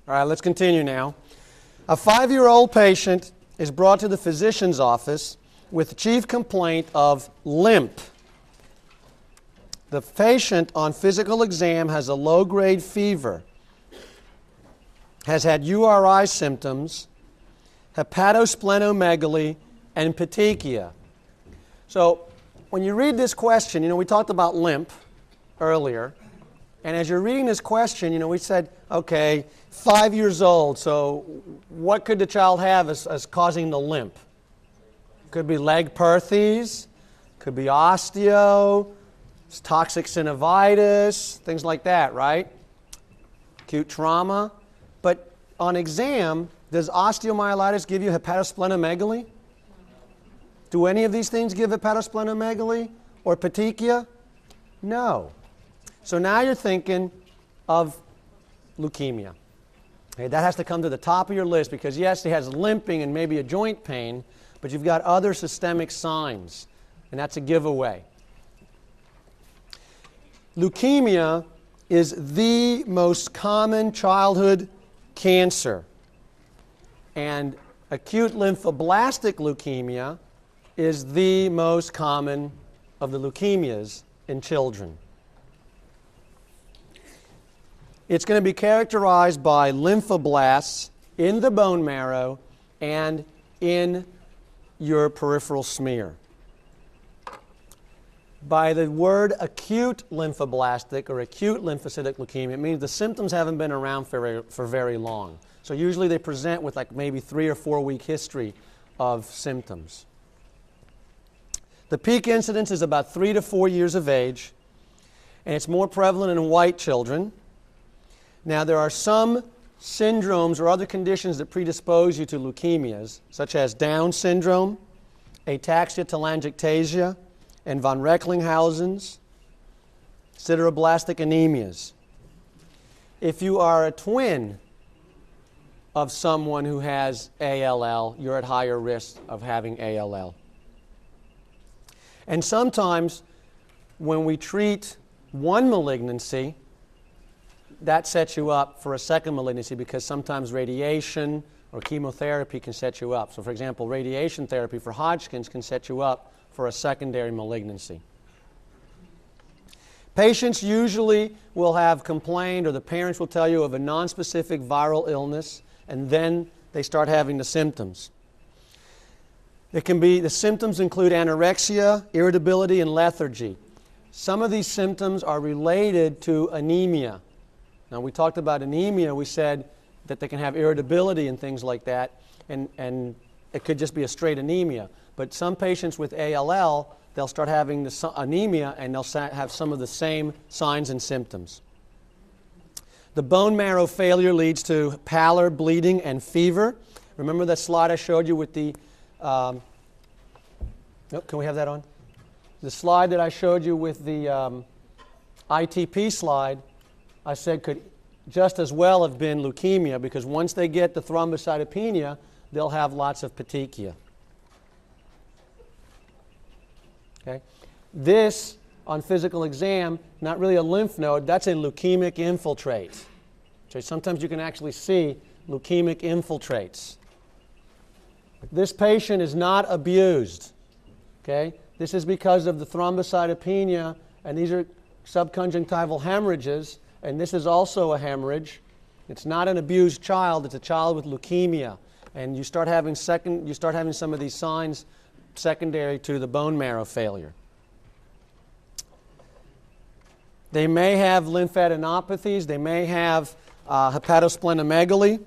All right, let's continue now. A 5-year-old patient is brought to the physician's office with the chief complaint of limp. The patient on physical exam has a low-grade fever, has had URI symptoms, hepatosplenomegaly, and petechia. So when you read this question, we talked about limp earlier. And as you're reading this question, we said, okay, 5 years old, so what could the child have as causing the limp? Could be leg perthes, could be osteo, toxic synovitis, things like that, right? Acute trauma. But on exam, does osteomyelitis give you hepatosplenomegaly? Do any of these things give hepatosplenomegaly or petechia? No. So now you're thinking of leukemia. Okay, that has to come to the top of your list because, yes, he has limping and maybe a joint pain, but you've got other systemic signs, and that's a giveaway. Leukemia is the most common childhood cancer, and acute lymphoblastic leukemia is the most common of the leukemias in children. It's going to be characterized by lymphoblasts in the bone marrow and in your peripheral smear. By the word acute lymphoblastic or acute lymphocytic leukemia, it means the symptoms haven't been around for very long. So usually they present with maybe 3 or 4 week history of symptoms. The peak incidence is about 3 to 4 years of age, and it's more prevalent in white children. Now, there are some syndromes or other conditions that predispose you to leukemias, such as Down syndrome, ataxia-telangiectasia, and von Recklinghausen's, sideroblastic anemias. If you are a twin of someone who has ALL, you're at higher risk of having ALL. And sometimes when we treat one malignancy, that sets you up for a second malignancy because sometimes radiation or chemotherapy can set you up. So, for example, radiation therapy for Hodgkin's can set you up for a secondary malignancy. Patients usually will have complained, or the parents will tell you, of a nonspecific viral illness, and then they start having the symptoms. The symptoms include anorexia, irritability, and lethargy. Some of these symptoms are related to anemia. Now, we talked about anemia. We said that they can have irritability and things like that, and it could just be a straight anemia. But some patients with ALL, they'll start having the anemia, and they'll have some of the same signs and symptoms. The bone marrow failure leads to pallor, bleeding, and fever. Remember that slide I showed you with the... can we have that on? The slide that I showed you with the ITP slide, I said could just as well have been leukemia because once they get the thrombocytopenia, they'll have lots of petechia. Okay? This, on physical exam, not really a lymph node, that's a leukemic infiltrate. So sometimes you can actually see leukemic infiltrates. This patient is not abused. Okay? This is because of the thrombocytopenia, and these are subconjunctival hemorrhages. And this is also a hemorrhage. It's not an abused child. It's a child with leukemia. And you start having some of these signs secondary to the bone marrow failure. They may have lymphadenopathies. They may have hepatosplenomegaly.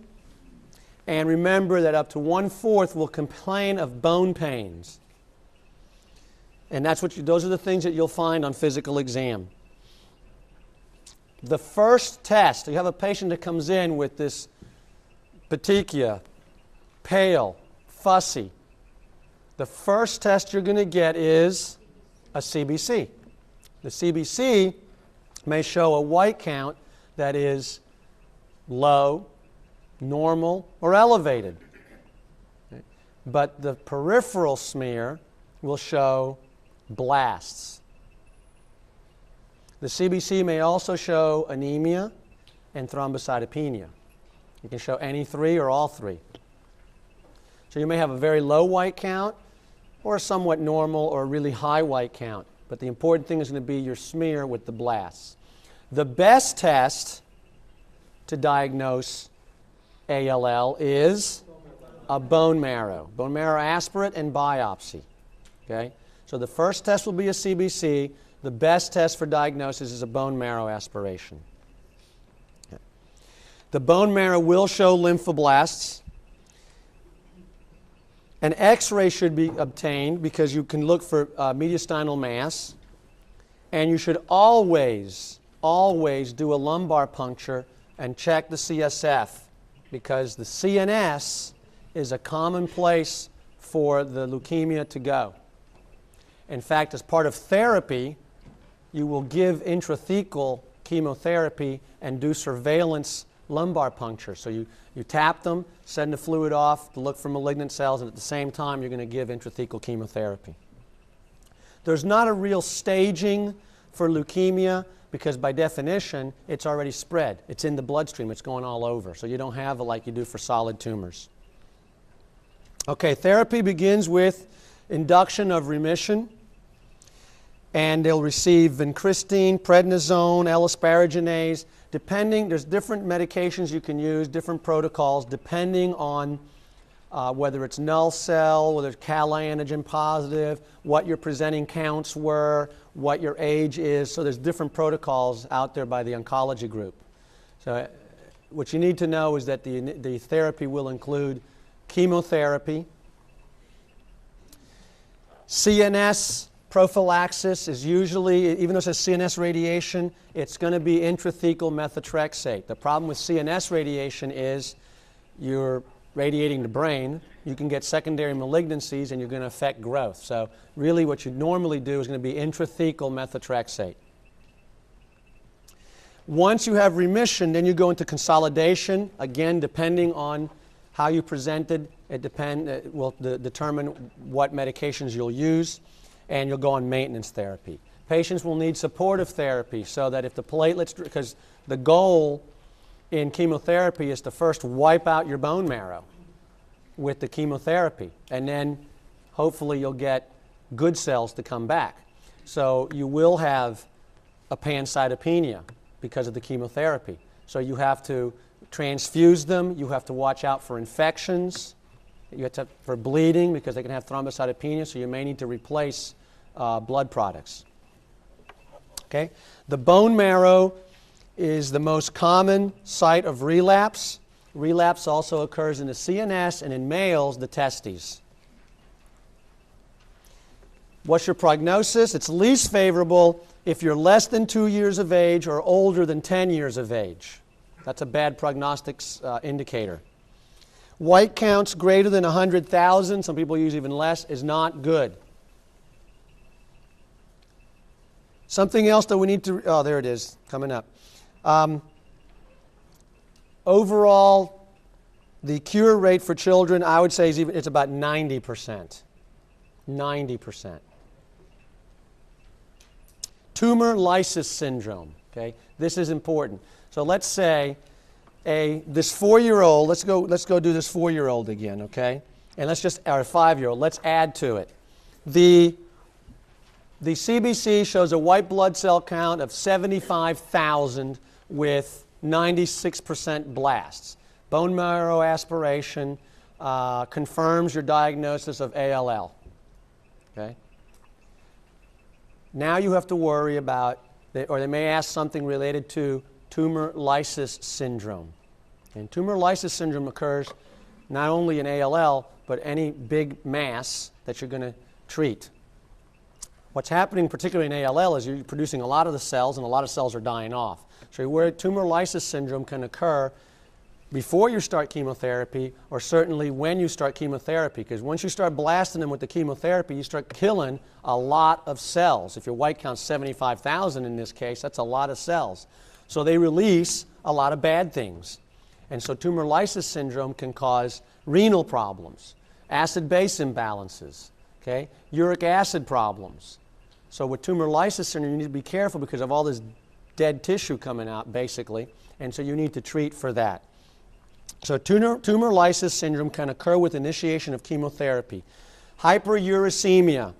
And remember that up to 1/4 will complain of bone pains. And those are the things that you'll find on physical exam. The first test, you have a patient that comes in with this petechia, pale, fussy. The first test you're going to get is a CBC. The CBC may show a white count that is low, normal, or elevated. Okay. But the peripheral smear will show blasts. The CBC may also show anemia and thrombocytopenia. You can show any three or all three. So you may have a very low white count or a somewhat normal or really high white count. But the important thing is going to be your smear with the blasts. The best test to diagnose ALL is a bone marrow aspirate and biopsy. Okay? So the first test will be a CBC. The best test for diagnosis is a bone marrow aspiration. Okay. The bone marrow will show lymphoblasts. An X-ray should be obtained because you can look for mediastinal mass. And you should always do a lumbar puncture and check the CSF, because the CNS is a common place for the leukemia to go. In fact, as part of therapy, you will give intrathecal chemotherapy and do surveillance lumbar puncture. So you tap them, send the fluid off to look for malignant cells, and at the same time you're going to give intrathecal chemotherapy. There's not a real staging for leukemia because by definition it's already spread. It's in the bloodstream. It's going all over. So you don't have it like you do for solid tumors. Okay, therapy begins with induction of remission. And they'll receive vincristine, prednisone, L-asparaginase. There's different medications you can use, different protocols, depending on whether it's null cell, whether it's cala-antigen positive, what your presenting counts were, what your age is. So there's different protocols out there by the oncology group. So what you need to know is that the therapy will include chemotherapy. CNS prophylaxis is usually, even though it says CNS radiation, it's going to be intrathecal methotrexate. The problem with CNS radiation is you're radiating the brain, you can get secondary malignancies, and you're going to affect growth. So really what you normally do is going to be intrathecal methotrexate. Once you have remission, then you go into consolidation. Again, depending on how you presented, it will determine what medications you'll use, and you'll go on maintenance therapy. Patients will need supportive therapy so that if the platelets, because the goal in chemotherapy is to first wipe out your bone marrow with the chemotherapy, and then hopefully you'll get good cells to come back. So you will have a pancytopenia because of the chemotherapy. So you have to transfuse them, you have to watch out for infections, you have to for bleeding because they can have thrombocytopenia, so you may need to replace blood products. Okay? The bone marrow is the most common site of relapse. Relapse also occurs in the CNS and in males, the testes. What's your prognosis? It's least favorable if you're less than 2 years of age or older than 10 years of age. That's a bad prognostic indicator. White counts greater than 100,000, some people use even less, is not good. Something else that we need to, oh, there it is, coming up. Overall, the cure rate for children, I would say, it's about 90%. 90%. Tumor lysis syndrome. Okay, this is important. So let's say this 4-year-old. Let's go do this 4-year-old again. Okay, and let's just or a 5-year-old. Let's add to it. The CBC shows a white blood cell count of 75,000 with 96% blasts. Bone marrow aspiration confirms your diagnosis of ALL. Okay. Now you have to worry about, or they may ask something related to tumor lysis syndrome. And tumor lysis syndrome occurs not only in ALL, but any big mass that you're going to treat. What's happening, particularly in ALL, is you're producing a lot of the cells, and a lot of cells are dying off. So where tumor lysis syndrome can occur before you start chemotherapy, or certainly when you start chemotherapy, because once you start blasting them with the chemotherapy, you start killing a lot of cells. If your white count's 75,000 in this case, that's a lot of cells. So they release a lot of bad things. And so tumor lysis syndrome can cause renal problems, acid-base imbalances, okay, uric acid problems. So with tumor lysis syndrome, you need to be careful because of all this dead tissue coming out, basically, and so you need to treat for that. So tumor lysis syndrome can occur with initiation of chemotherapy. Hyperuricemia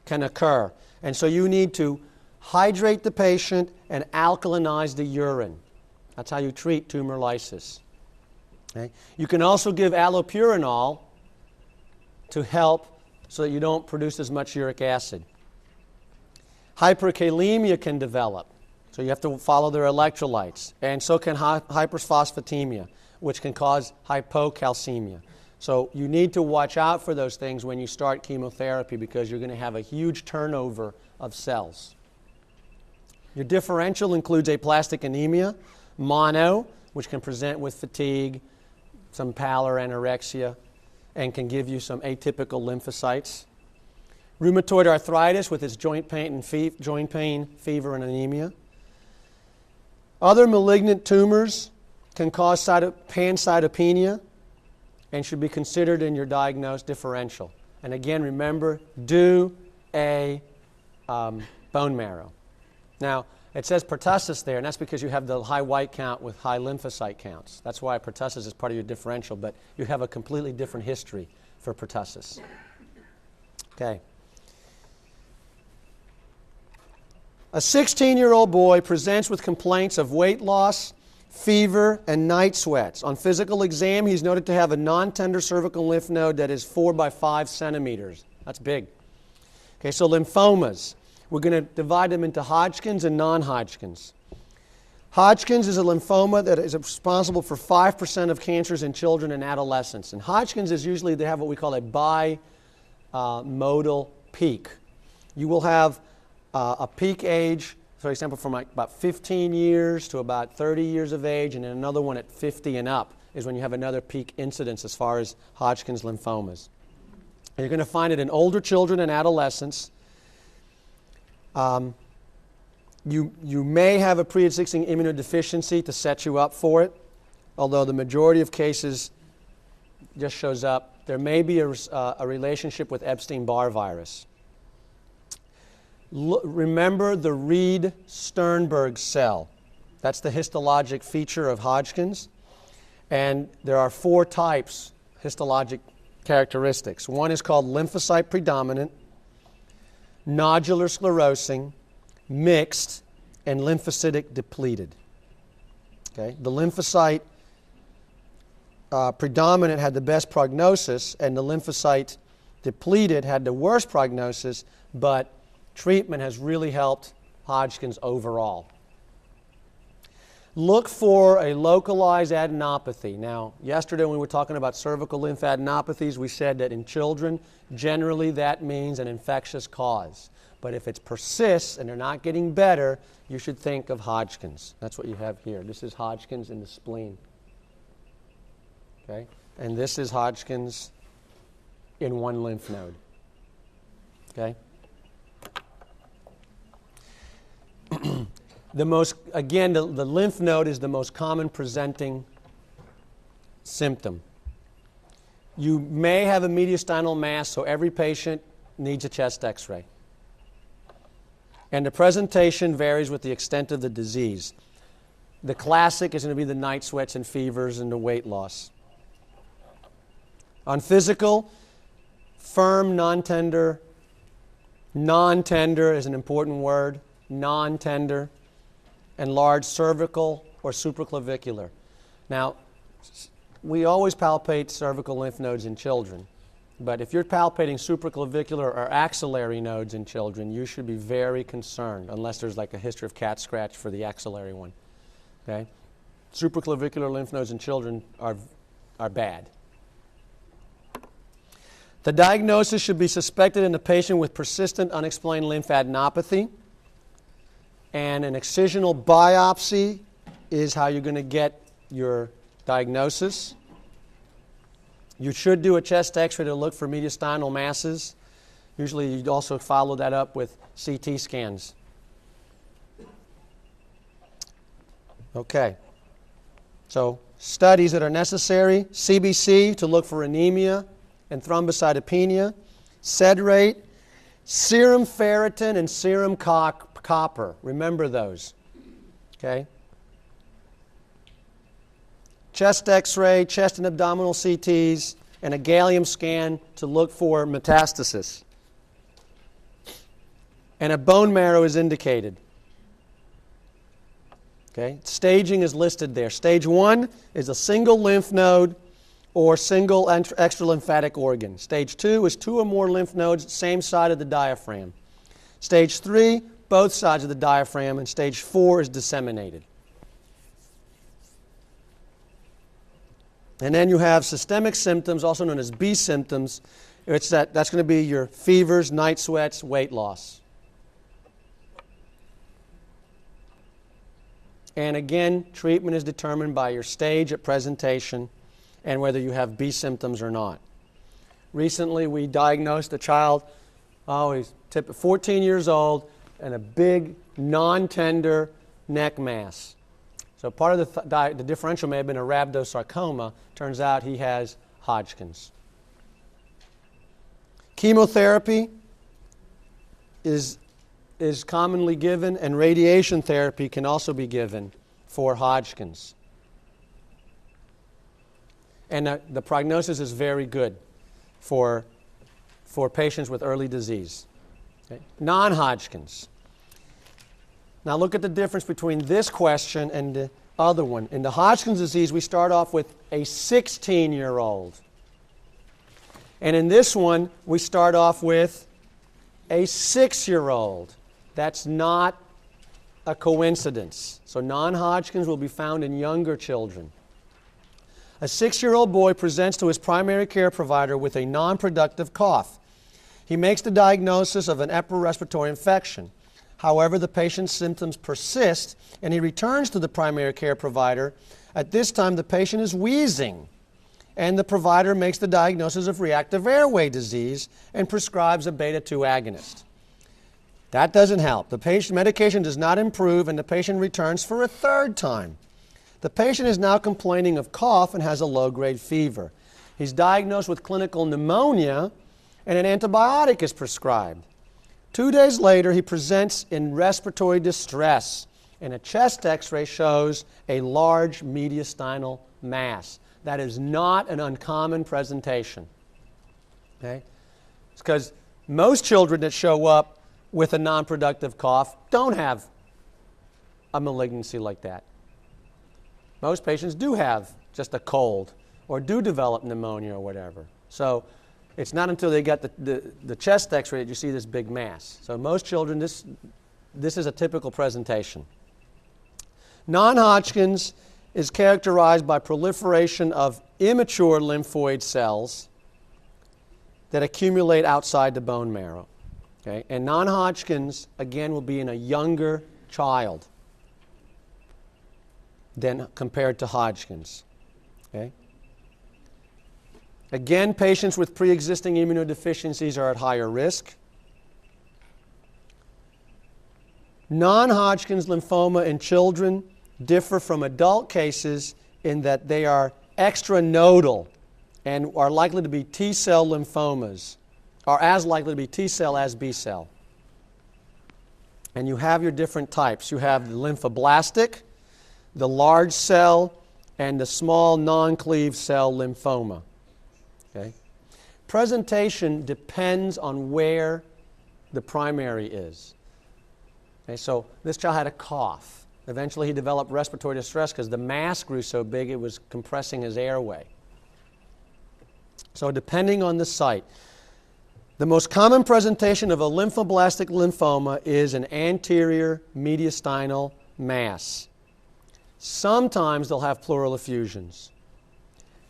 can occur. And so you need to hydrate the patient and alkalinize the urine. That's how you treat tumor lysis. Okay? You can also give allopurinol to help so that you don't produce as much uric acid. Hyperkalemia can develop. So you have to follow their electrolytes. And so can hyperphosphatemia, which can cause hypocalcemia. So you need to watch out for those things when you start chemotherapy because you're going to have a huge turnover of cells. Your differential includes aplastic anemia, mono, which can present with fatigue, some pallor, anorexia, and can give you some atypical lymphocytes. Rheumatoid arthritis with its joint pain, fever, and anemia. Other malignant tumors can cause pancytopenia and should be considered in your diagnosed differential. And again, remember, do a bone marrow. Now, it says pertussis there, and that's because you have the high white count with high lymphocyte counts. That's why pertussis is part of your differential, but you have a completely different history for pertussis. Okay. A 16-year-old boy presents with complaints of weight loss, fever, and night sweats. On physical exam, he's noted to have a non-tender cervical lymph node that is 4 by 5 centimeters. That's big. Okay, so lymphomas. We're going to divide them into Hodgkin's and non-Hodgkin's. Hodgkin's is a lymphoma that is responsible for 5% of cancers in children and adolescents. And Hodgkin's is usually, they have what we call a bimodal peak. You will have a peak age, for example, from like about 15 years to about 30 years of age, and then another one at 50 and up is when you have another peak incidence as far as Hodgkin's lymphomas. And you're going to find it in older children and adolescents. You may have a pre-existing immunodeficiency to set you up for it, although the majority of cases just shows up. There may be a relationship with Epstein-Barr virus. Remember the Reed-Sternberg cell. That's the histologic feature of Hodgkin's. And there are 4 types, histologic characteristics. One is called lymphocyte predominant, nodular sclerosing, mixed, and lymphocytic depleted. Okay? The lymphocyte predominant had the best prognosis, and the lymphocyte depleted had the worst prognosis, but treatment has really helped Hodgkin's overall. Look for a localized adenopathy. Now, yesterday when we were talking about cervical lymphadenopathies, we said that in children, generally that means an infectious cause. But if it persists and they're not getting better, you should think of Hodgkin's. That's what you have here. This is Hodgkin's in the spleen. Okay? And this is Hodgkin's in one lymph node. Okay? The lymph node is the most common presenting symptom. You may have a mediastinal mass, so every patient needs a chest x-ray. And the presentation varies with the extent of the disease. The classic is going to be the night sweats and fevers and the weight loss. On physical, firm, non-tender. Non-tender is an important word. Non-tender. And large cervical or supraclavicular. Now, we always palpate cervical lymph nodes in children. But if you're palpating supraclavicular or axillary nodes in children, you should be very concerned, unless there's like a history of cat scratch for the axillary one. Okay? Supraclavicular lymph nodes in children are bad. The diagnosis should be suspected in a patient with persistent unexplained lymphadenopathy. And an excisional biopsy is how you're going to get your diagnosis. You should do a chest x-ray to look for mediastinal masses. Usually you'd also follow that up with CT scans. Okay. So studies that are necessary: CBC to look for anemia and thrombocytopenia, SED rate, serum ferritin and serum copper. Remember those. Okay? chest x-ray, chest and abdominal CTs, and a gallium scan to look for metastasis. And a bone marrow is indicated. Okay? Staging is listed there. Stage 1 is a single lymph node or single extralymphatic organ. Stage 2 is 2 or more lymph nodes, same side of the diaphragm. Stage 3, both sides of the diaphragm, and stage 4 is disseminated. And then you have systemic symptoms, also known as B symptoms. That's going to be your fevers, night sweats, weight loss. And again, treatment is determined by your stage at presentation and whether you have B symptoms or not. Recently, we diagnosed a child, he's 14 years old, and a big, non-tender neck mass. So part of the differential may have been a rhabdosarcoma. Turns out he has Hodgkin's. Chemotherapy is commonly given, and radiation therapy can also be given for Hodgkin's. And the prognosis is very good for patients with early disease. Okay? Non-Hodgkin's. Now look at the difference between this question and the other one. In the Hodgkin's disease, we start off with a 16-year-old. And in this one, we start off with a 6-year-old. That's not a coincidence. So non-Hodgkin's will be found in younger children. A 6-year-old boy presents to his primary care provider with a non-productive cough. He makes the diagnosis of an upper respiratory infection. However, the patient's symptoms persist, and he returns to the primary care provider. At this time, the patient is wheezing, and the provider makes the diagnosis of reactive airway disease and prescribes a beta-2 agonist. That doesn't help. The patient medication does not improve, and the patient returns for a third time. The patient is now complaining of cough and has a low-grade fever. He's diagnosed with clinical pneumonia, and an antibiotic is prescribed. 2 days later, he presents in respiratory distress, and a chest x-ray shows a large mediastinal mass. That is not an uncommon presentation. Okay? It's because most children that show up with a non-productive cough don't have a malignancy like that. Most patients do have just a cold or do develop pneumonia or whatever. So it's not until they get the chest x-ray that you see this big mass. So most children, this is a typical presentation. Non-Hodgkin's is characterized by proliferation of immature lymphoid cells that accumulate outside the bone marrow. Okay? And non-Hodgkin's, again, will be in a younger child than compared to Hodgkin's. Okay? Again, patients with pre-existing immunodeficiencies are at higher risk. Non-Hodgkin's lymphoma in children differ from adult cases in that they are extranodal and are likely to be T-cell lymphomas, are as likely to be T-cell as B-cell. And you have your different types. You have the lymphoblastic, the large cell, and the small non-cleave cell lymphoma. Okay? Presentation depends on where the primary is. Okay, so this child had a cough. Eventually he developed respiratory distress because the mass grew so big it was compressing his airway. So depending on the site, the most common presentation of a lymphoblastic lymphoma is an anterior mediastinal mass. Sometimes they'll have pleural effusions.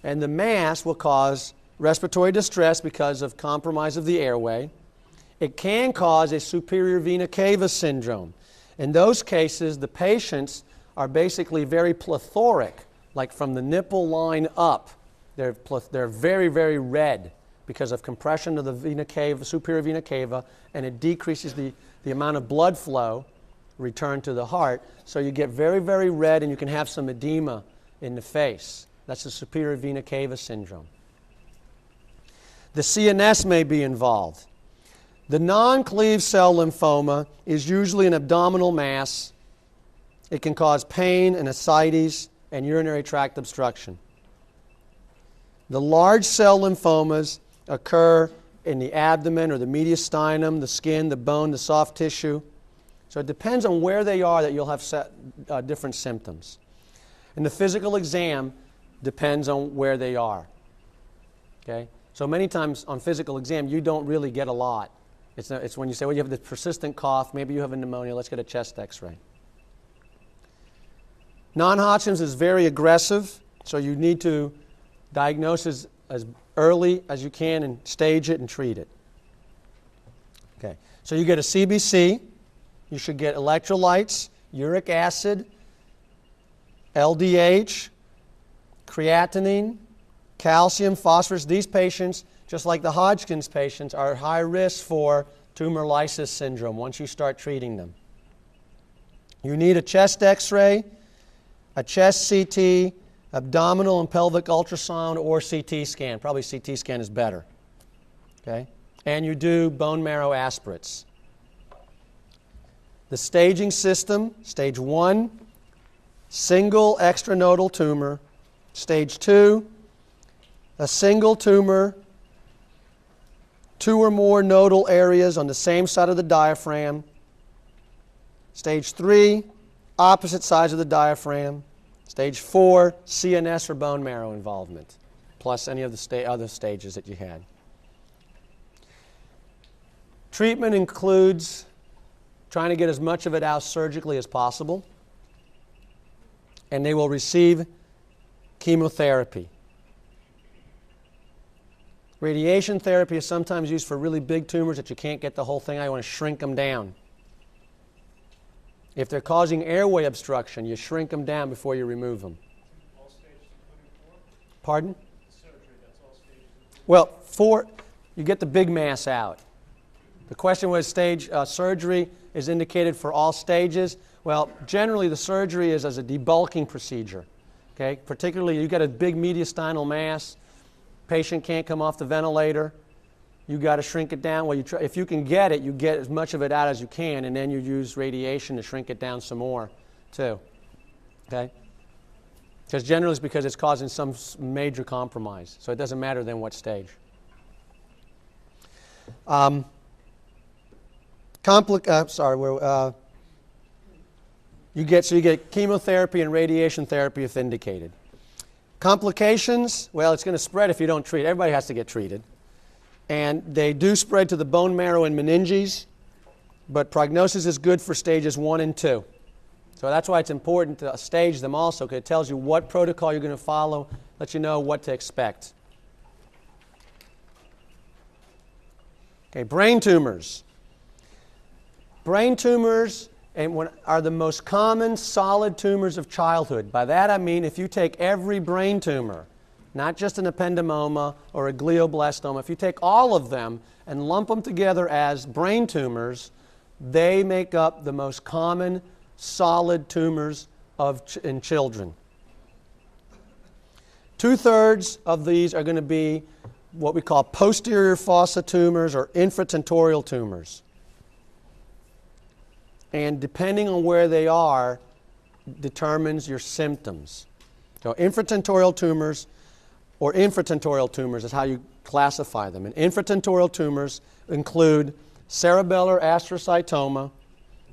And the mass will cause respiratory distress because of compromise of the airway. It can cause a superior vena cava syndrome. In those cases, the patients are basically very plethoric, like from the nipple line up. They're very, very red because of compression of the vena cava, superior vena cava, and it decreases the amount of blood flow return to the heart. So you get very, very red, and you can have some edema in the face. That's the superior vena cava syndrome. The CNS may be involved. The non-cleave cell lymphoma is usually an abdominal mass. It can cause pain and ascites and urinary tract obstruction. The large cell lymphomas occur in the abdomen or the mediastinum, the skin, the bone, the soft tissue. So it depends on where they are that you'll have different symptoms. And the physical exam depends on where they are. Okay? So many times on physical exam, you don't really get a lot. It's when you say, well, you have the persistent cough, maybe you have a pneumonia, let's get a chest x-ray. Non-Hodgkin's is very aggressive, so you need to diagnose as early as you can and stage it and treat it. Okay, so you get a CBC, you should get electrolytes, uric acid, LDH, creatinine, calcium, phosphorus. These patients, just like the Hodgkin's patients, are at high risk for tumor lysis syndrome once you start treating them. You need a chest x-ray, a chest CT, abdominal and pelvic ultrasound, or CT scan. Probably CT scan is better. Okay? And you do bone marrow aspirates. The staging system, stage 1, single extranodal tumor. Stage 2, a single tumor, 2 or more nodal areas on the same side of the diaphragm. Stage 3, opposite sides of the diaphragm. Stage 4, CNS or bone marrow involvement, plus any of the other stages that you had. Treatment includes trying to get as much of it out surgically as possible, and they will receive chemotherapy. Radiation therapy is sometimes used for really big tumors that you can't get the whole thing out. You want to shrink them down. If they're causing airway obstruction, you shrink them down before you remove them. All stages including 4? Pardon? Surgery, that's all stages including 4? Well, 4, you get the big mass out. The question was surgery is indicated for all stages. Well, generally the surgery is as a debulking procedure. Okay? Particularly you get a big mediastinal mass, patient can't come off the ventilator. You got to shrink it down. Well, if you can get it, you get as much of it out as you can, and then you use radiation to shrink it down some more, too. Okay? Because generally it's because it's causing some major compromise. So it doesn't matter then what stage. You get chemotherapy and radiation therapy if indicated. Complications, well, it's going to spread if you don't treat. Everybody has to get treated. And they do spread to the bone marrow and meninges, but prognosis is good for stages 1 and 2. So that's why it's important to stage them also, because it tells you what protocol you're going to follow, lets you know what to expect. Okay, brain tumors. Brain tumors are the most common solid tumors of childhood. By that I mean if you take every brain tumor, not just an ependymoma or a glioblastoma, if you take all of them and lump them together as brain tumors, they make up the most common solid tumors in children. 2/3 of these are going to be what we call posterior fossa tumors or infratentorial tumors. And depending on where they are, determines your symptoms. So infratentorial tumors or infratentorial tumors is how you classify them. And infratentorial tumors include cerebellar astrocytoma,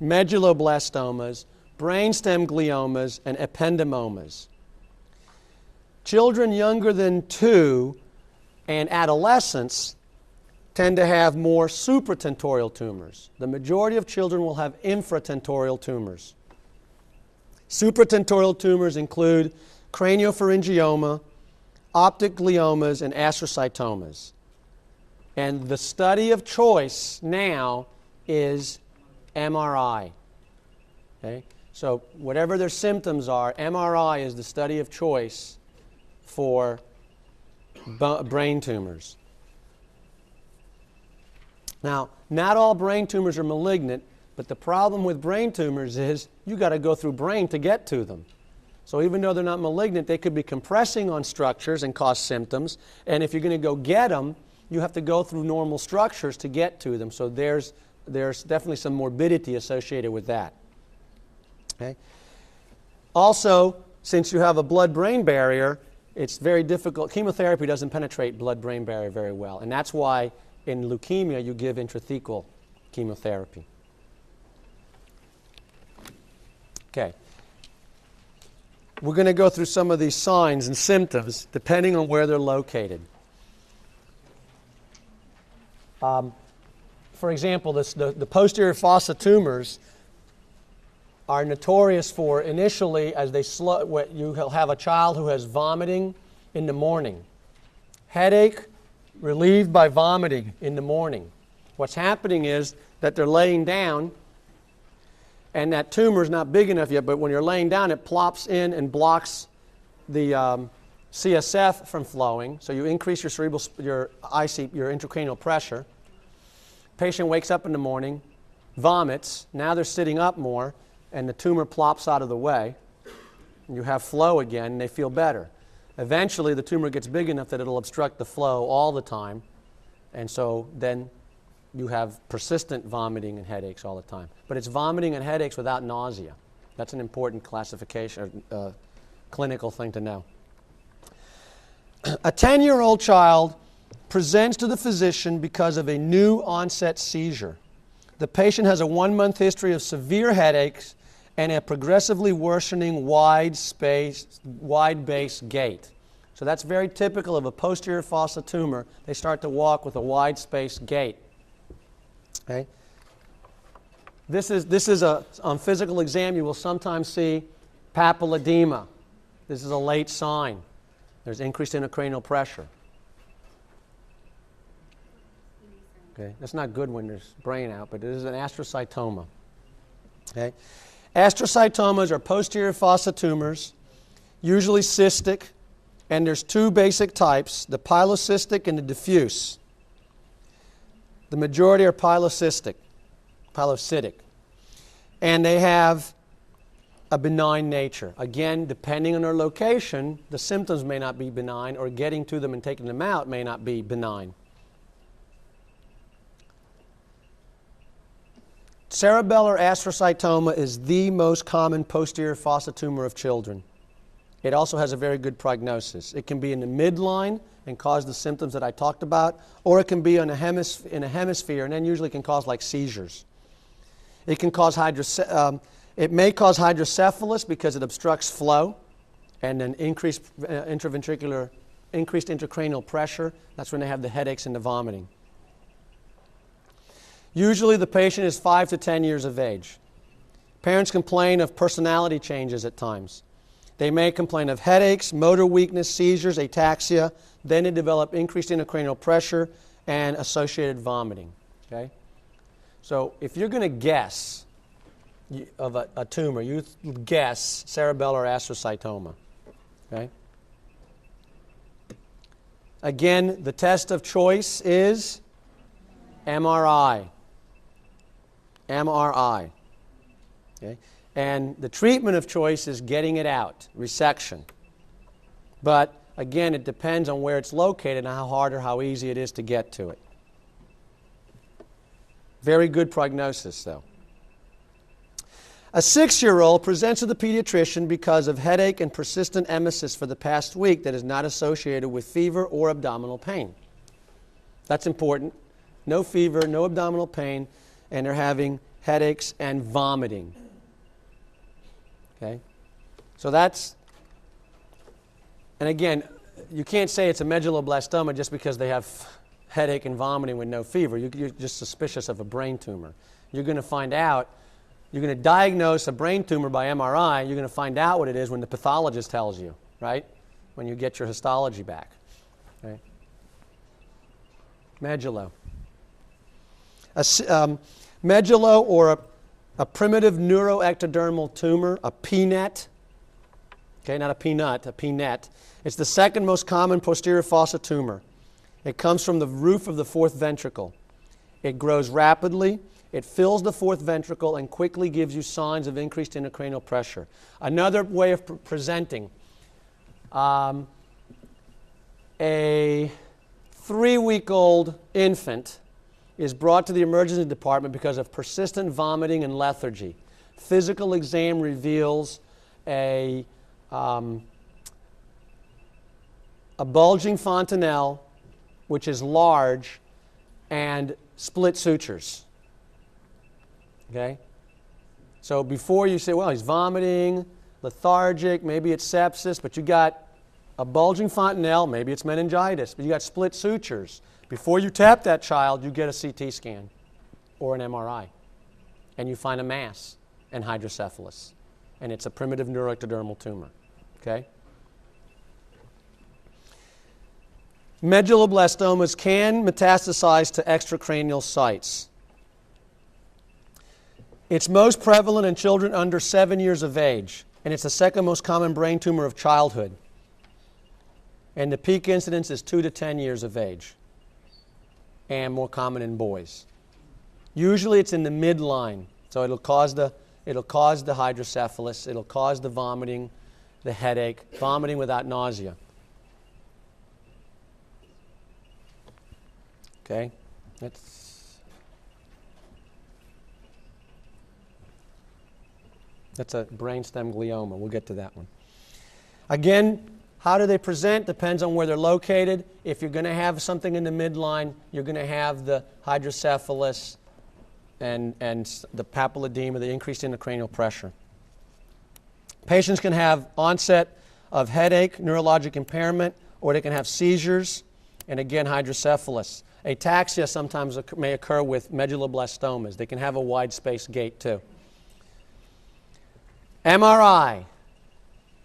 medulloblastomas, brainstem gliomas, and ependymomas. Children younger than 2 and adolescents tend to have more supratentorial tumors. The majority of children will have infratentorial tumors. Supratentorial tumors include craniopharyngioma, optic gliomas, and astrocytomas. And the study of choice now is MRI. Okay? So whatever their symptoms are, MRI is the study of choice for brain tumors. Now, not all brain tumors are malignant, but the problem with brain tumors is you got to go through brain to get to them. So even though they're not malignant, they could be compressing on structures and cause symptoms. And if you're going to go get them, you have to go through normal structures to get to them. So there's definitely some morbidity associated with that. Okay? Also, since you have a blood-brain barrier, it's very difficult. Chemotherapy doesn't penetrate blood-brain barrier very well, and that's why in leukemia you give intrathecal chemotherapy. Okay. We're going to go through some of these signs and symptoms depending on where they're located. For example, the posterior fossa tumors are notorious for initially, as they you'll have a child who has vomiting in the morning, headache relieved by vomiting in the morning. What's happening is that they're laying down, and that tumor is not big enough yet, but when you're laying down, it plops in and blocks the CSF from flowing, so you increase your your intracranial pressure. Patient wakes up in the morning, vomits, now they're sitting up more, and the tumor plops out of the way. You have flow again, and they feel better. Eventually, the tumor gets big enough that it'll obstruct the flow all the time, and so then you have persistent vomiting and headaches all the time. But it's vomiting and headaches without nausea. That's an important classification, clinical thing to know. A 10-year-old child presents to the physician because of a new onset seizure. The patient has a 1-month history of severe headaches and a progressively worsening wide-base gait. So that's very typical of a posterior fossa tumor. They start to walk with a wide-spaced gait. Okay? This is on physical exam, you will sometimes see papilledema. This is a late sign. There's increased intracranial pressure. Okay, that's not good when there's brain out, but it is an astrocytoma. Okay, astrocytomas are posterior fossa tumors, usually cystic, and there's 2 basic types: the pilocystic and the diffuse. The majority are pilocytic, and they have a benign nature. Again, depending on their location, the symptoms may not be benign, or getting to them and taking them out may not be benign. Cerebellar astrocytoma is the most common posterior fossa tumor of children. It also has a very good prognosis. It can be in the midline and cause the symptoms that I talked about, or it can be in a hemisphere and then usually can cause like seizures. It can cause it may cause hydrocephalus because it obstructs flow, and then increased intracranial pressure. That's when they have the headaches and the vomiting. Usually the patient is 5 to 10 years of age. Parents complain of personality changes at times. They may complain of headaches, motor weakness, seizures, ataxia. Then they develop increased intracranial pressure and associated vomiting. Okay? So if you're going to guess of a tumor, you guess cerebellar astrocytoma. Okay? Again, the test of choice is MRI. MRI. Okay? And the treatment of choice is getting it out, resection. But again, it depends on where it's located and how hard or how easy it is to get to it. Very good prognosis, though. A 6-year-old presents to the pediatrician because of headache and persistent emesis for the past week that is not associated with fever or abdominal pain. That's important. No fever, no abdominal pain, and they're having headaches and vomiting. Okay? So that's, and again, you can't say it's a medulloblastoma just because they have headache and vomiting with no fever. You're just suspicious of a brain tumor. You're going to find out, you're going to diagnose a brain tumor by MRI, you're going to find out what it is when the pathologist tells you, right? When you get your histology back. Okay? Medullo. Medullo, or a primitive neuroectodermal tumor, a PNET. Okay, not a peanut, a PNET. It's the second most common posterior fossa tumor. It comes from the roof of the fourth ventricle. It grows rapidly. It fills the fourth ventricle and quickly gives you signs of increased intracranial pressure. Another way of presenting, a 3-week-old infant is brought to the emergency department because of persistent vomiting and lethargy. Physical exam reveals a a bulging fontanelle, which is large, and split sutures. Okay? So before you say, well, he's vomiting, lethargic, maybe it's sepsis, but you got a bulging fontanelle, maybe it's meningitis, but you got split sutures. Before you tap that child, you get a CT scan or an MRI, and you find a mass and hydrocephalus, and it's a primitive neuroectodermal tumor. Okay? Medulloblastomas can metastasize to extracranial sites. It's most prevalent in children under 7 years of age, and it's the second most common brain tumor of childhood. And the peak incidence is 2 to 10 years of age, and more common in boys. Usually it's in the midline, so it'll cause the hydrocephalus, it'll cause the vomiting, the headache, vomiting without nausea. Okay? That's a brainstem glioma. We'll get to that one. Again, how do they present? Depends on where they're located. If you're going to have something in the midline, you're going to have the hydrocephalus and the papilledema, the increased intracranial pressure. Patients can have onset of headache, neurologic impairment, or they can have seizures, and again, hydrocephalus. Ataxia sometimes may occur with medulloblastomas. They can have a wide-spaced gait too. MRI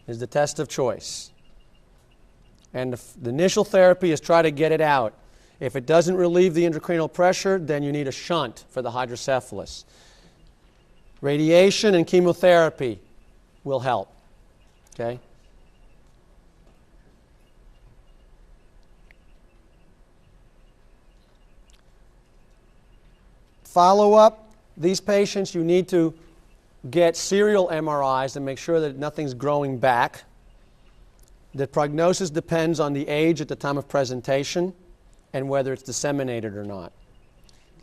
is the test of choice. And the initial therapy is try to get it out. If it doesn't relieve the intracranial pressure, then you need a shunt for the hydrocephalus. Radiation and chemotherapy will help. Okay? Follow-up, these patients, you need to get serial MRIs to make sure that nothing's growing back. The prognosis depends on the age at the time of presentation and whether it's disseminated or not.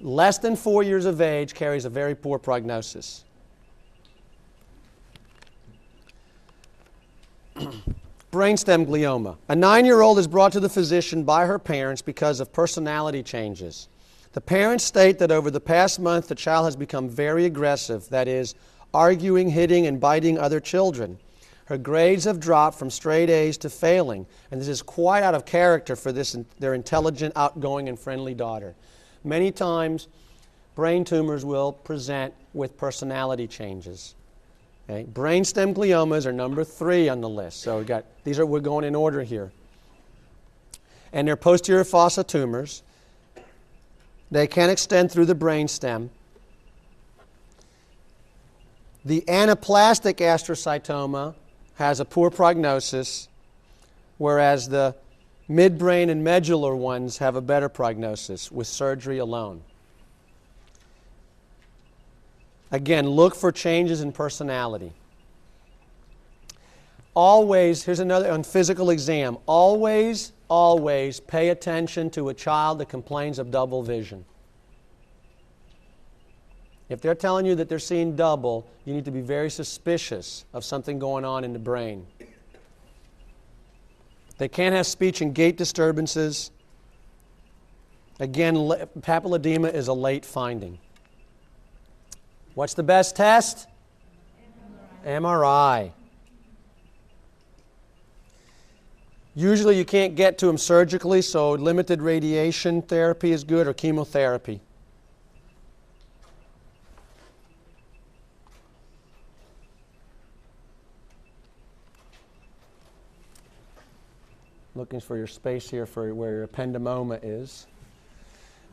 Less than 4 years of age carries a very poor prognosis. Brainstem glioma. A 9-year-old is brought to the physician by her parents because of personality changes. The parents state that over the past month the child has become very aggressive, that is, arguing, hitting, and biting other children. Her grades have dropped from straight A's to failing, and this is quite out of character for their intelligent, outgoing, and friendly daughter. Many times, brain tumors will present with personality changes. Okay? Brainstem gliomas are number 3 on the list. So we're going in order here. And they're posterior fossa tumors. They can extend through the brainstem. The anaplastic astrocytoma has a poor prognosis, whereas the midbrain and medullary ones have a better prognosis with surgery alone. Again, look for changes in personality. Always, here's another on physical exam, always pay attention to a child that complains of double vision. If they're telling you that they're seeing double, you need to be very suspicious of something going on in the brain. They can't have speech and gait disturbances. Again, papilledema is a late finding. What's the best test? MRI. Usually you can't get to them surgically, so limited radiation therapy is good or chemotherapy. Looking for your space here for where your ependymoma is.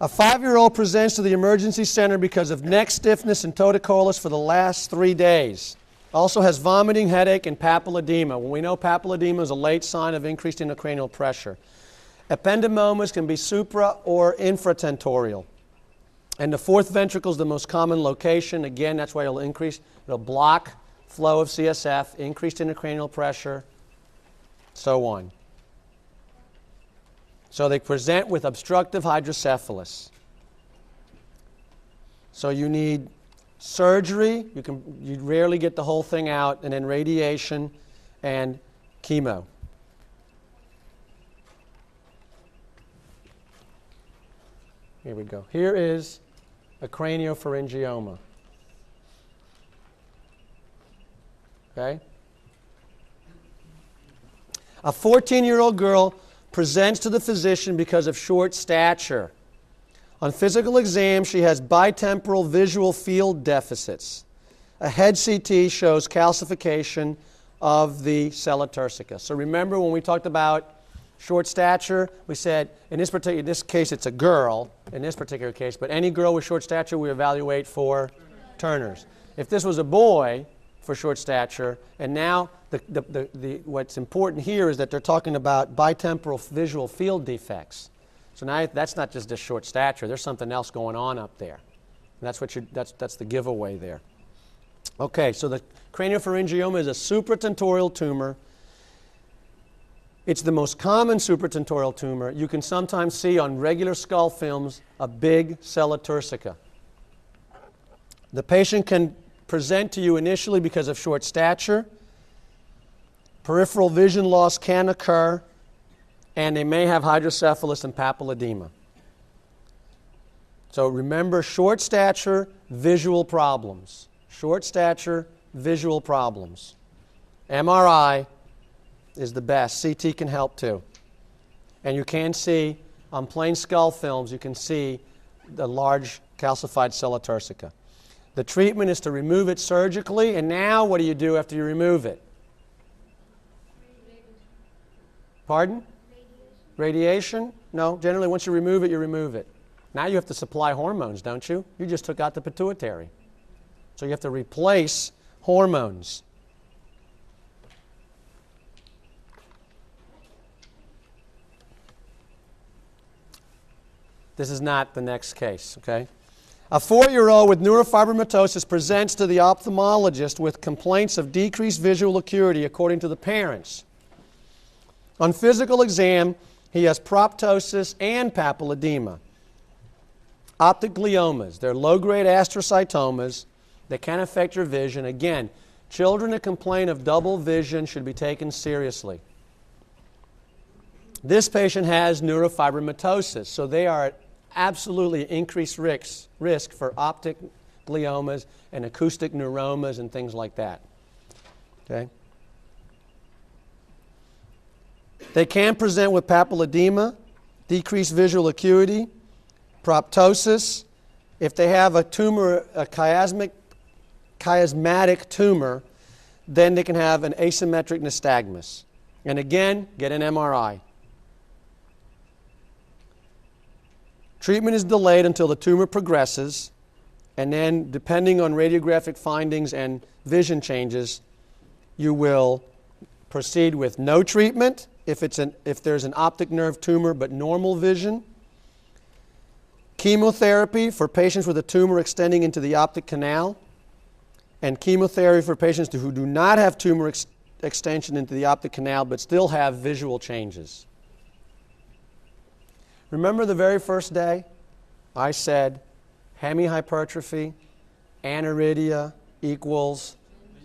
A 5-year-old presents to the emergency center because of neck stiffness and torticollis for the last 3 days. Also has vomiting, headache, and papilledema. When we know papilledema is a late sign of increased intracranial pressure. Ependymomas can be supra or infratentorial. And the fourth ventricle is the most common location. Again, that's why it'll block flow of CSF, increased intracranial pressure, so on. So they present with obstructive hydrocephalus. So you need surgery. You rarely get the whole thing out, and then radiation, and chemo. Here we go. Here is a craniopharyngioma. Okay? A 14-year-old girl presents to the physician because of short stature. On physical exam, she has bitemporal visual field deficits. A head CT shows calcification of the sella turcica. So remember when we talked about short stature, we said in this case it's a girl, in this particular case, but any girl with short stature we evaluate for Turner's. If this was a boy for short stature, and now what's important here is that they're talking about bitemporal visual field defects. So now that's not just short stature. There's something else going on up there. And that's the giveaway there. Okay, so the craniopharyngioma is a supratentorial tumor. It's the most common supratentorial tumor. You can sometimes see on regular skull films a big sella turcica. The patient can present to you initially because of short stature. Peripheral vision loss can occur, and they may have hydrocephalus and papilledema. So remember, short stature, visual problems. Short stature, visual problems. MRI is the best. CT can help too. And you can see, on plain skull films, you can see the large calcified sella turcica. The treatment is to remove it surgically, and now what do you do after you remove it? Pardon? Radiation? No, generally once you remove it, you remove it. Now you have to supply hormones, don't you? You just took out the pituitary. So you have to replace hormones. This is not the next case, okay? A 4-year-old with neurofibromatosis presents to the ophthalmologist with complaints of decreased visual acuity according to the parents. On physical exam, he has proptosis and papilledema. Optic gliomas, they're low-grade astrocytomas that can affect your vision. Again, children that complain of double vision should be taken seriously. This patient has neurofibromatosis, so they are at absolutely increased risk for optic gliomas and acoustic neuromas and things like that. Okay? They can present with papilledema, decreased visual acuity, proptosis. If they have a tumor, a chiasmatic tumor, then they can have an asymmetric nystagmus. And again, get an MRI. Treatment is delayed until the tumor progresses, and then depending on radiographic findings and vision changes, you will proceed with no treatment if there's an optic nerve tumor but normal vision, chemotherapy for patients with a tumor extending into the optic canal, and chemotherapy for patients who do not have tumor extension into the optic canal but still have visual changes. Remember the very first day? I said hemihypertrophy, aniridia equals,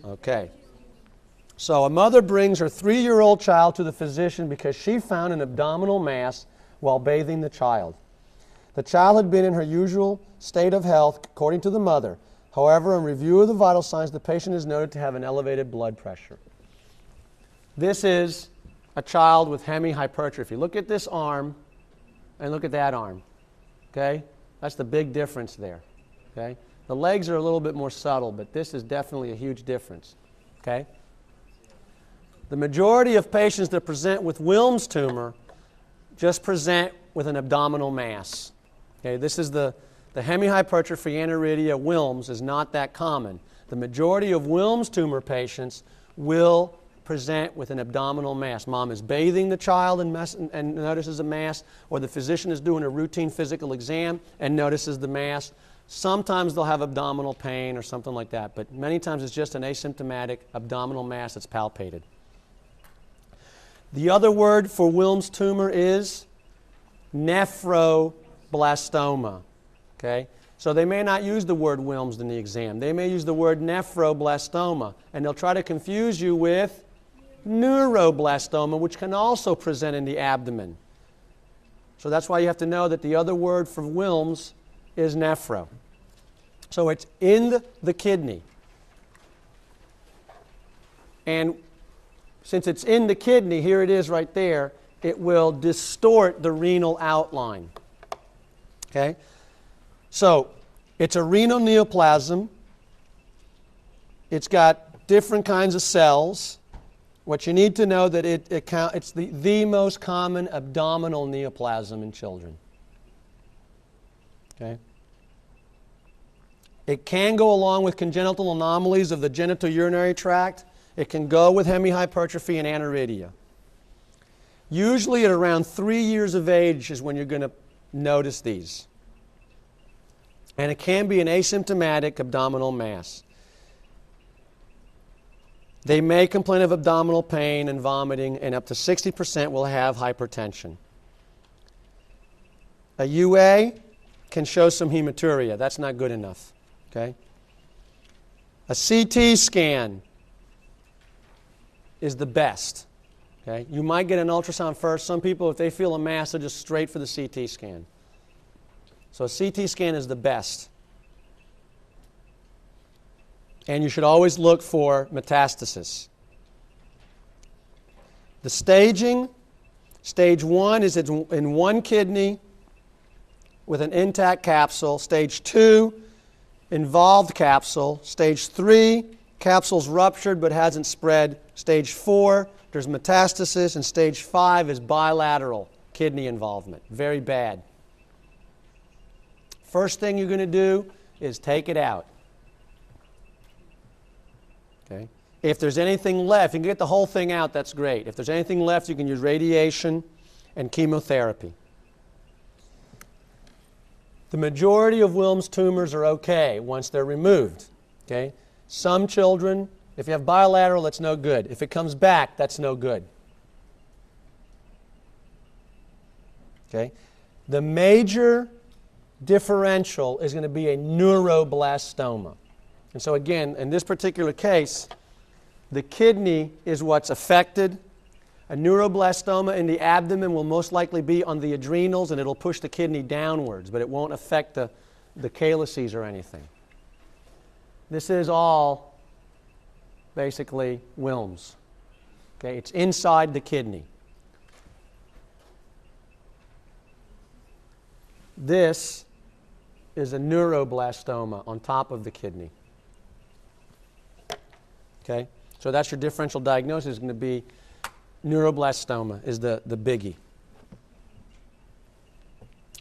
okay. So a mother brings her 3-year-old child to the physician because she found an abdominal mass while bathing the child. The child had been in her usual state of health, according to the mother. However, in review of the vital signs, the patient is noted to have an elevated blood pressure. This is a child with hemihypertrophy. Look at this arm. And look at that arm, okay? That's the big difference there, okay? The legs are a little bit more subtle, but this is definitely a huge difference, okay? The majority of patients that present with Wilms tumor just present with an abdominal mass, okay? This is the hemihypertrophy, aniridia, Wilms is not that common. The majority of Wilms tumor patients will present with an abdominal mass. Mom is bathing the child and notices a mass, or the physician is doing a routine physical exam and notices the mass. Sometimes they'll have abdominal pain or something like that, but many times it's just an asymptomatic abdominal mass that's palpated. The other word for Wilms tumor is nephroblastoma. Okay? So they may not use the word Wilms in the exam. They may use the word nephroblastoma, and they'll try to confuse you with neuroblastoma, which can also present in the abdomen. So that's why you have to know that the other word for Wilms is nephro. So it's in the kidney. And since it's in the kidney, here it is right there, it will distort the renal outline. Okay? So it's a renal neoplasm. It's got different kinds of cells. What you need to know that it's the most common abdominal neoplasm in children. Okay? It can go along with congenital anomalies of the genitourinary tract. It can go with hemihypertrophy and aniridia. Usually at around 3 years of age is when you're going to notice these. And it can be an asymptomatic abdominal mass. They may complain of abdominal pain and vomiting, and up to 60% will have hypertension. A UA can show some hematuria. That's not good enough. Okay? A CT scan is the best. Okay? You might get an ultrasound first. Some people, if they feel a mass, they're just straight for the CT scan. So a CT scan is the best. And you should always look for metastasis. The staging, stage 1 is in one kidney with an intact capsule. Stage 2, involved capsule. Stage 3, capsule's ruptured but hasn't spread. Stage 4, there's metastasis. And stage 5 is bilateral kidney involvement. Very bad. First thing you're going to do is take it out. Okay? If there's anything left, you can get the whole thing out, that's great. If there's anything left, you can use radiation and chemotherapy. The majority of Wilms tumors are okay once they're removed. Okay? Some children, if you have bilateral, that's no good. If it comes back, that's no good. Okay? The major differential is going to be a neuroblastoma. And so again, in this particular case, the kidney is what's affected. A neuroblastoma in the abdomen will most likely be on the adrenals, and it'll push the kidney downwards, but it won't affect the calyces or anything. This is all basically Wilms. Okay? It's inside the kidney. This is a neuroblastoma on top of the kidney. Okay? So that's your differential diagnosis, is going to be neuroblastoma is the biggie.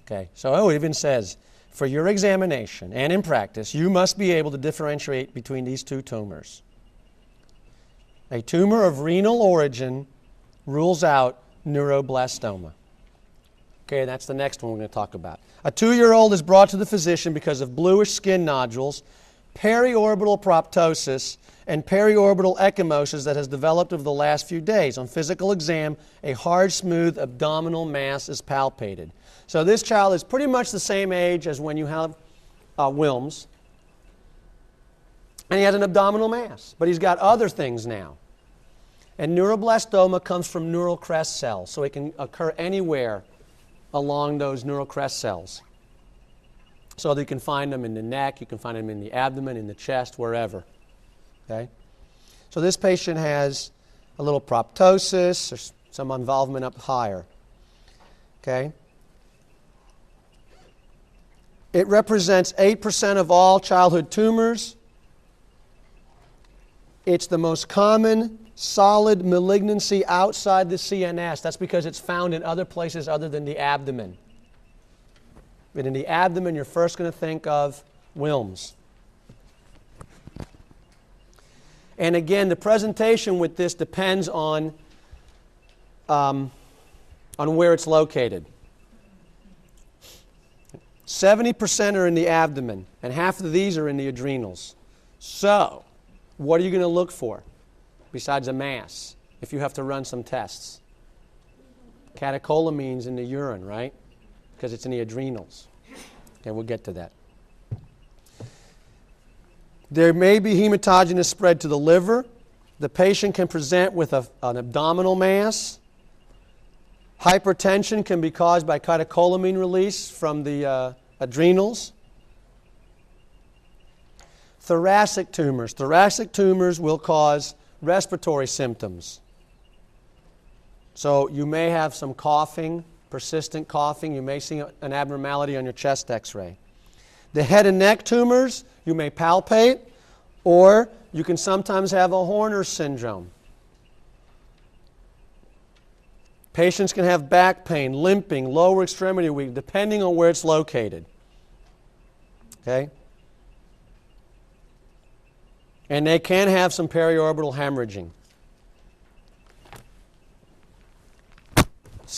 Okay? So it even says, for your examination and in practice, you must be able to differentiate between these two tumors. A tumor of renal origin rules out neuroblastoma. Okay, that's the next one we're going to talk about. A 2-year-old is brought to the physician because of bluish skin nodules, periorbital proptosis, and periorbital ecchymosis that has developed over the last few days. On physical exam, a hard, smooth abdominal mass is palpated. So this child is pretty much the same age as when you have Wilms, and he has an abdominal mass, but he's got other things now. And neuroblastoma comes from neural crest cells, so it can occur anywhere along those neural crest cells. So you can find them in the neck, you can find them in the abdomen, in the chest, wherever. Okay? So this patient has a little proptosis, or some involvement up higher. Okay? It represents 8% of all childhood tumors. It's the most common solid malignancy outside the CNS. That's because it's found in other places other than the abdomen. But in the abdomen, you're first going to think of Wilms. And again, the presentation with this depends on where it's located. 70% are in the abdomen, and half of these are in the adrenals. So, what are you going to look for besides a mass if you have to run some tests? Catecholamines in the urine, right? Because it's in the adrenals. Okay, we'll get to that. There may be hematogenous spread to the liver, The patient can present with an abdominal mass. Hypertension can be caused by catecholamine release from the adrenals. Thoracic tumors. Thoracic tumors will cause respiratory symptoms. So you may have some coughing, persistent coughing. You may see an abnormality on your chest x-ray. The head and neck tumors, you may palpate, or you can sometimes have a Horner syndrome. Patients can have back pain, limping, lower extremity weakness, depending on where it's located. Okay? And they can have some periorbital hemorrhaging.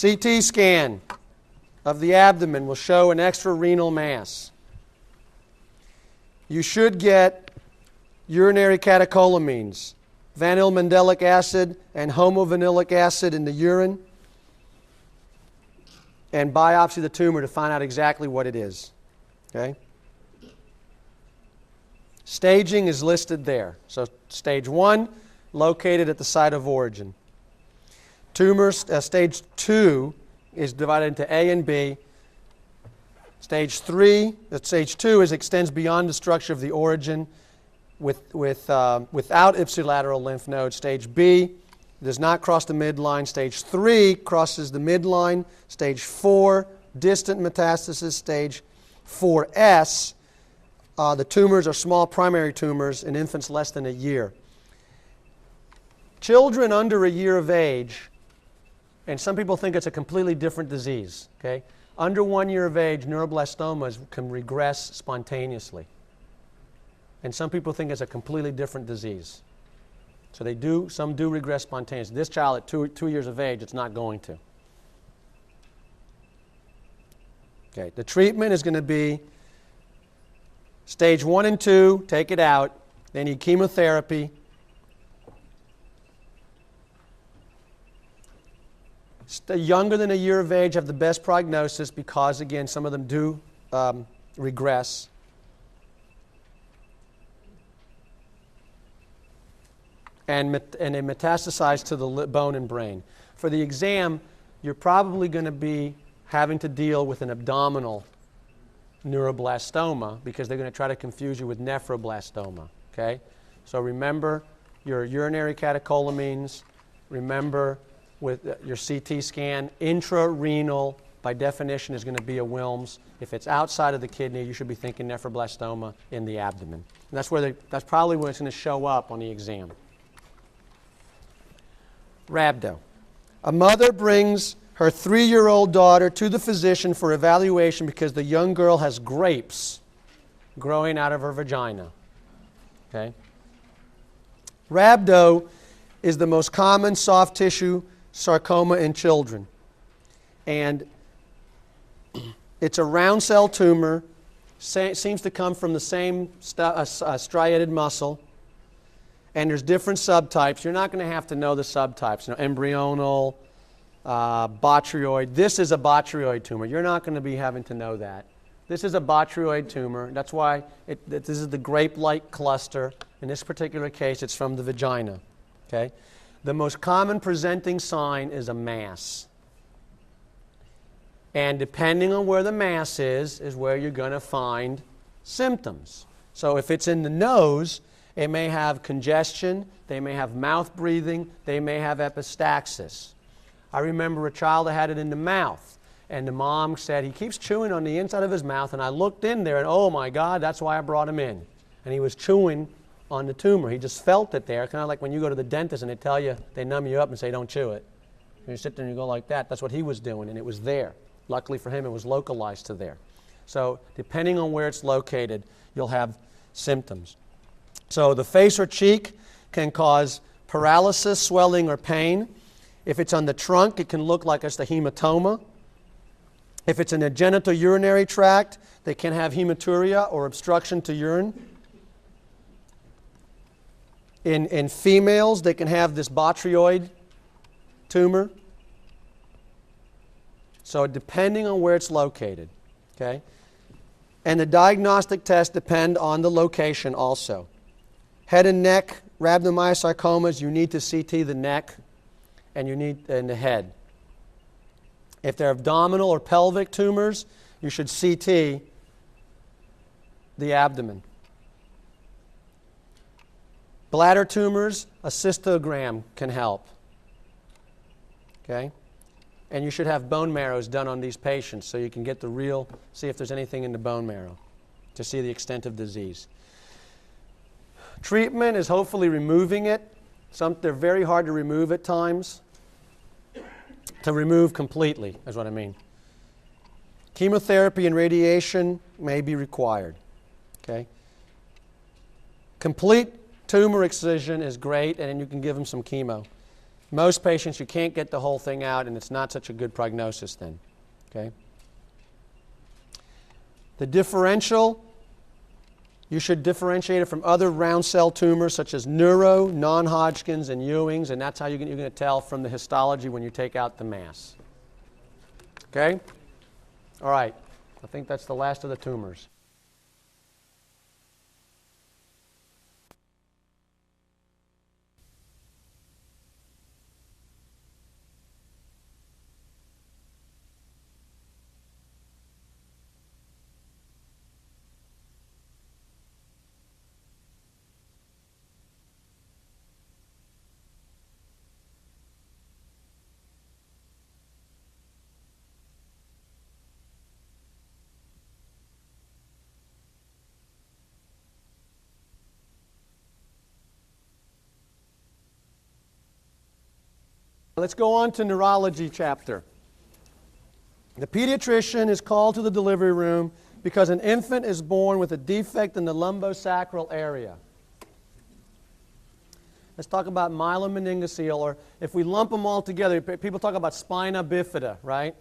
CT scan of the abdomen will show an extrarenal mass. You should get urinary catecholamines, vanillomandelic acid and homovanillic acid in the urine, and biopsy the tumor to find out exactly what it is. Okay? Staging is listed there. So stage 1, located at the site of origin. Tumors, stage 2 is divided into A and B. Stage 2 extends beyond the structure of the origin without ipsilateral lymph nodes. Stage B does not cross the midline. Stage 3 crosses the midline. Stage 4, distant metastasis. Stage 4S, the tumors are small primary tumors in infants less than a year. Children under a year of age, and some people think it's a completely different disease. Okay? Under 1 year of age, neuroblastomas can regress spontaneously. And some people think it's a completely different disease. So some do regress spontaneously. This child at 2 years of age, it's not going to. Okay, the treatment is going to be stage 1 and 2, take it out. They need chemotherapy. Younger than a year of age have the best prognosis because, again, some of them do regress. And they metastasize to the bone and brain. For the exam, you're probably going to be having to deal with an abdominal neuroblastoma because they're going to try to confuse you with nephroblastoma. Okay? So remember your urinary catecholamines. Remember with your CT scan, intrarenal, by definition, is going to be a Wilms. If it's outside of the kidney, you should be thinking nephroblastoma in the abdomen. And that's probably where it's going to show up on the exam. Rhabdo. A mother brings her 3-year-old daughter to the physician for evaluation because the young girl has grapes growing out of her vagina. Okay? Rhabdo is the most common soft tissue sarcoma in children. And it's a round cell tumor, seems to come from the same striated muscle, and there's different subtypes. You're not going to have to know the subtypes, embryonal, botryoid. This is a botryoid tumor. You're not going to be having to know that. This is a botryoid tumor. That's why this is the grape-like cluster. In this particular case, it's from the vagina. Okay? The most common presenting sign is a mass. And depending on where the mass is where you're going to find symptoms. So if it's in the nose, it may have congestion, they may have mouth breathing, they may have epistaxis. I remember a child that had it in the mouth, and the mom said, he keeps chewing on the inside of his mouth, and I looked in there, and oh my God, that's why I brought him in. And he was chewing on the tumor. He just felt it there, kind of like when you go to the dentist and they tell you, they numb you up and say, don't chew it. And you sit there and you go like that. That's what he was doing, and it was there. Luckily for him, it was localized to there. So depending on where it's located, you'll have symptoms. So the face or cheek can cause paralysis, swelling, or pain. If it's on the trunk, it can look like it's a hematoma. If it's in the genitourinary tract, they can have hematuria or obstruction to urine. In females, they can have this botryoid tumor. So depending on where it's located, okay? And the diagnostic tests depend on the location also. Head and neck rhabdomyosarcomas, you need to CT the neck and the head. If they're abdominal or pelvic tumors, you should CT the abdomen. Bladder tumors, a cystogram can help. Okay? And you should have bone marrows done on these patients so you can get see if there's anything in the bone marrow to see the extent of disease. Treatment is hopefully removing it. They're very hard to remove at times. To remove completely is what I mean. Chemotherapy and radiation may be required. Okay? Complete tumor excision is great, and then you can give them some chemo. Most patients, you can't get the whole thing out, and it's not such a good prognosis then. Okay? The differential, you should differentiate it from other round cell tumors such as neuro, non-Hodgkin's, and Ewing's, and that's how you're going to tell from the histology when you take out the mass. Okay? All right. I think that's the last of the tumors. Let's go on to neurology chapter. The pediatrician is called to the delivery room because an infant is born with a defect in the lumbosacral area. Let's talk about myelomeningocele, or if we lump them all together, people talk about spina bifida, right?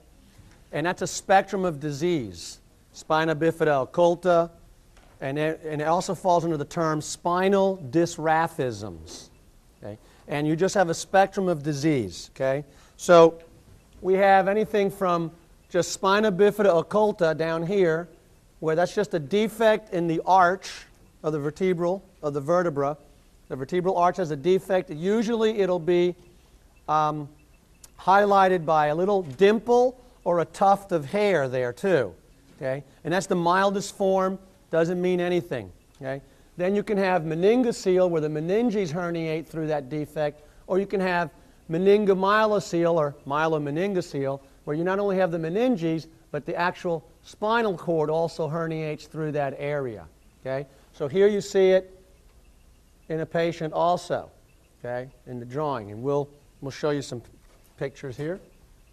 And that's a spectrum of disease. Spina bifida occulta, and it also falls under the term spinal dysraphisms. Okay? And you just have a spectrum of disease. Okay? So we have anything from just spina bifida occulta down here, where that's just a defect in the arch of the vertebra. The vertebral arch has a defect. Usually it'll be highlighted by a little dimple or a tuft of hair there too. Okay? And that's the mildest form. Doesn't mean anything. Okay? Then you can have meningocele, where the meninges herniate through that defect, or you can have meningomyelocele or myelomeningocele, where you not only have the meninges, but the actual spinal cord also herniates through that area. Okay? So here you see it in a patient also, okay, in the drawing, and we'll show you some pictures here.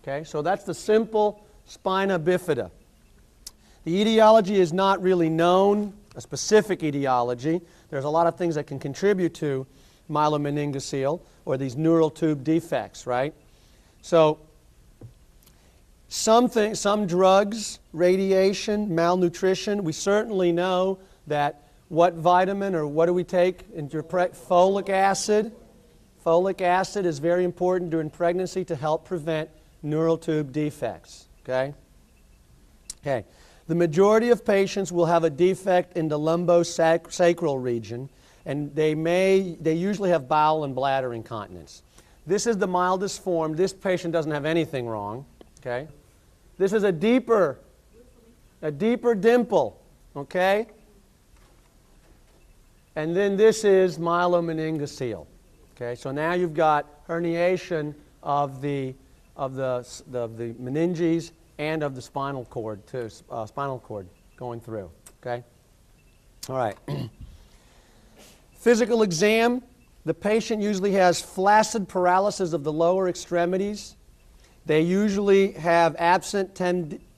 Okay? So that's the simple spina bifida. The etiology is not really known, a specific etiology. There's a lot of things that can contribute to myelomeningocele or these neural tube defects, right? So some drugs, radiation, malnutrition, we certainly know that what vitamin or what do we take? Folic acid. Folic acid is very important during pregnancy to help prevent neural tube defects, okay? Okay. The majority of patients will have a defect in the lumbosacral region, and they usually have bowel and bladder incontinence. This is the mildest form. This patient doesn't have anything wrong. Okay? This is a deeper dimple. Okay? And then this is myelomeningocele. Okay? So now you've got herniation of the meninges and of the spinal cord too, spinal cord going through. Okay? All right. Physical exam. The patient usually has flaccid paralysis of the lower extremities. They usually have absent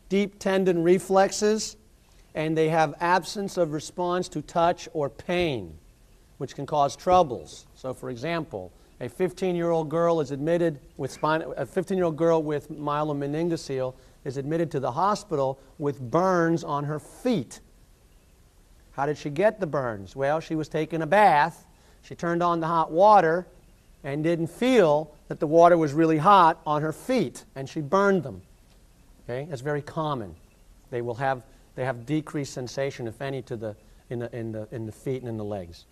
deep tendon reflexes, and they have absence of response to touch or pain, which can cause troubles. So, for example, a 15-year-old girl is admitted with a 15-year-old girl with myelomeningocele is admitted to the hospital with burns on her feet. How did she get the burns? Well, she was taking a bath. She turned on the hot water and didn't feel that the water was really hot on her feet, and she burned them. Okay? That's very common. They have decreased sensation, if any, in the feet and in the legs.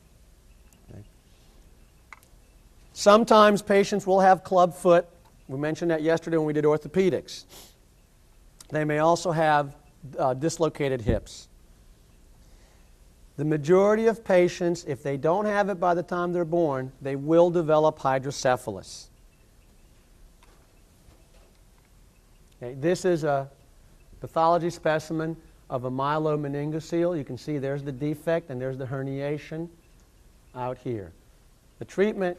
Okay? Sometimes patients will have club foot. We mentioned that yesterday when we did orthopedics. They may also have dislocated hips. The majority of patients, if they don't have it by the time they're born, they will develop hydrocephalus. Okay, this is a pathology specimen of a myelomeningocele. You can see there's the defect and there's the herniation out here. The treatment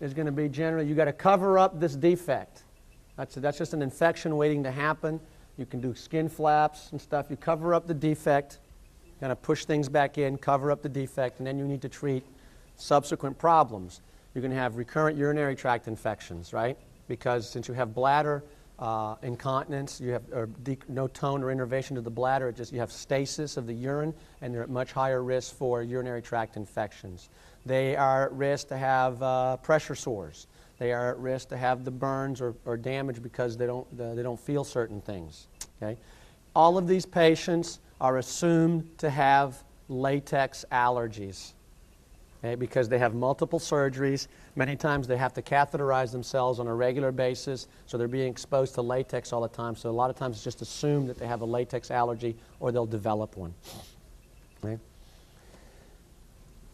is going to be generally, you've got to cover up this defect. That's just an infection waiting to happen. You can do skin flaps and stuff. You cover up the defect, kind of push things back in, cover up the defect, and then you need to treat subsequent problems. You're going to have recurrent urinary tract infections, right? Because since you have bladder incontinence, you have no tone or innervation to the bladder, you have stasis of the urine, and they're at much higher risk for urinary tract infections. They are at risk to have pressure sores. They are at risk to have the burns or damage because they don't feel certain things. Okay? All of these patients are assumed to have latex allergies, okay, because they have multiple surgeries. Many times they have to catheterize themselves on a regular basis, so they're being exposed to latex all the time. So a lot of times it's just assumed that they have a latex allergy or they'll develop one. Okay.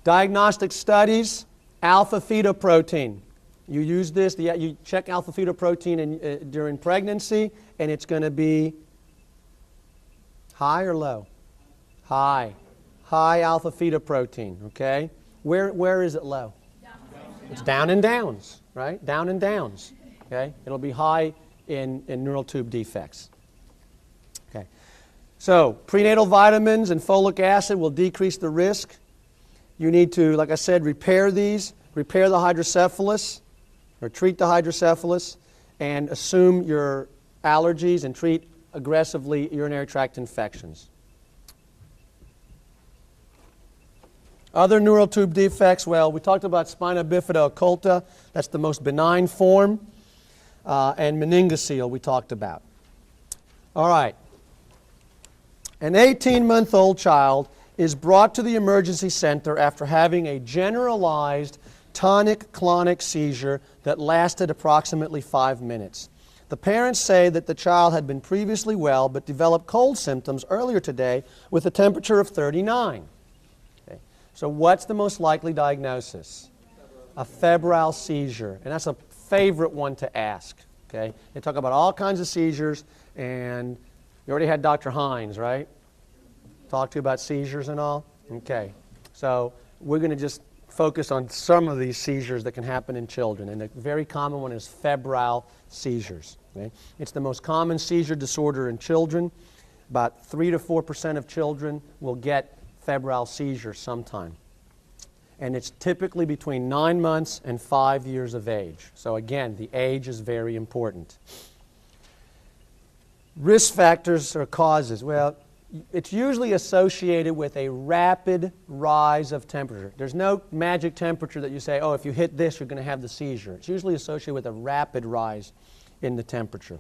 Diagnostic studies, alpha-fetoprotein. You use this, you check alpha-fetoprotein during pregnancy, and it's going to be high or low? High. High alpha-fetoprotein, okay? Where is it low? It's down and downs, right? Down and downs, okay? It'll be high in neural tube defects. Okay. So, prenatal vitamins and folic acid will decrease the risk. You need to, like I said, repair these, repair the hydrocephalus, or treat the hydrocephalus, and assume your allergies and treat aggressively urinary tract infections. Other neural tube defects, well, we talked about spina bifida occulta. That's the most benign form. And meningocele we talked about. All right. An 18-month-old child is brought to the emergency center after having a generalized tonic-clonic seizure that lasted approximately 5 minutes. The parents say that the child had been previously well but developed cold symptoms earlier today with a temperature of 39. Okay. So what's the most likely diagnosis? A febrile seizure. And that's a favorite one to ask. Okay. They talk about all kinds of seizures, and you already had Dr. Hines, right? Talk to you about seizures and all? Okay. So we're going to just focus on some of these seizures that can happen in children. And a very common one is febrile seizures. Okay? It's the most common seizure disorder in children. About 3 to 4% of children will get febrile seizures sometime. And it's typically between 9 months and 5 years of age. So again, the age is very important. Risk factors or causes. Well, it's usually associated with a rapid rise of temperature. There's no magic temperature that you say, oh, if you hit this, you're going to have the seizure. It's usually associated with a rapid rise in the temperature.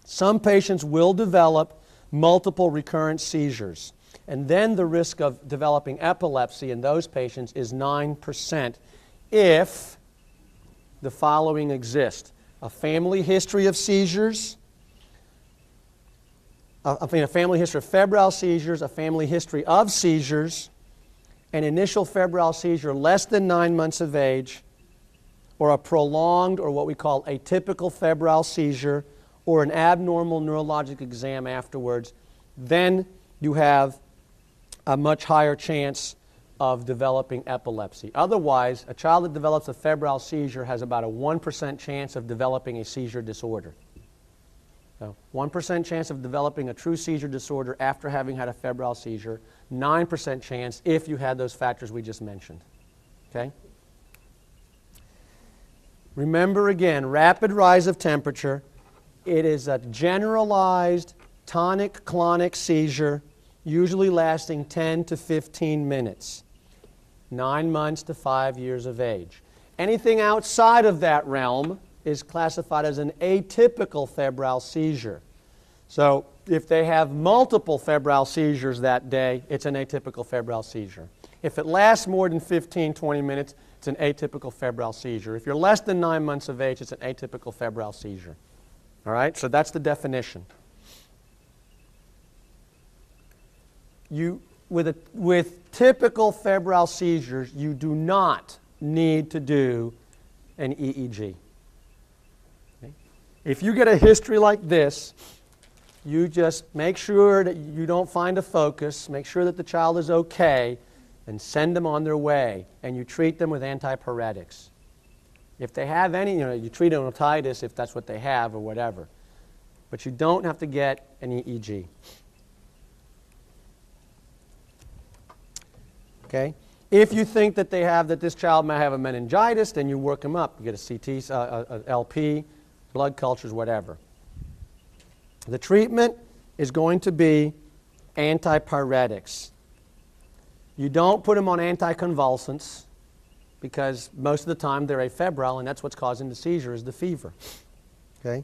Some patients will develop multiple recurrent seizures, and then the risk of developing epilepsy in those patients is 9% if the following exist: a family history of seizures, a family history of febrile seizures, a family history of seizures, an initial febrile seizure less than 9 months of age, or a prolonged or what we call atypical febrile seizure, or an abnormal neurologic exam afterwards, then you have a much higher chance of developing epilepsy. Otherwise, a child that develops a febrile seizure has about a 1% chance of developing a seizure disorder. So 1% chance of developing a true seizure disorder after having had a febrile seizure, 9% chance if you had those factors we just mentioned. Okay? Remember again, rapid rise of temperature. It is a generalized tonic-clonic seizure, usually lasting 10 to 15 minutes, 9 months to 5 years of age. Anything outside of that realm is classified as an atypical febrile seizure. So if they have multiple febrile seizures that day, it's an atypical febrile seizure. If it lasts more than 15, 20 minutes, it's an atypical febrile seizure. If you're less than 9 months of age, it's an atypical febrile seizure. All right? So that's the definition. With typical febrile seizures, you do not need to do an EEG. Okay? If you get a history like this, you just make sure that you don't find a focus, make sure that the child is okay, and send them on their way. And you treat them with antipyretics. If they have any, you treat otitis if that's what they have or whatever. But you don't have to get an EEG. Okay? If you think that this child may have a meningitis, then you work them up. You get a CT, a LP, blood cultures, whatever. The treatment is going to be antipyretics. You don't put them on anticonvulsants because most of the time they're afebrile, and that's what's causing the seizure is the fever. Okay?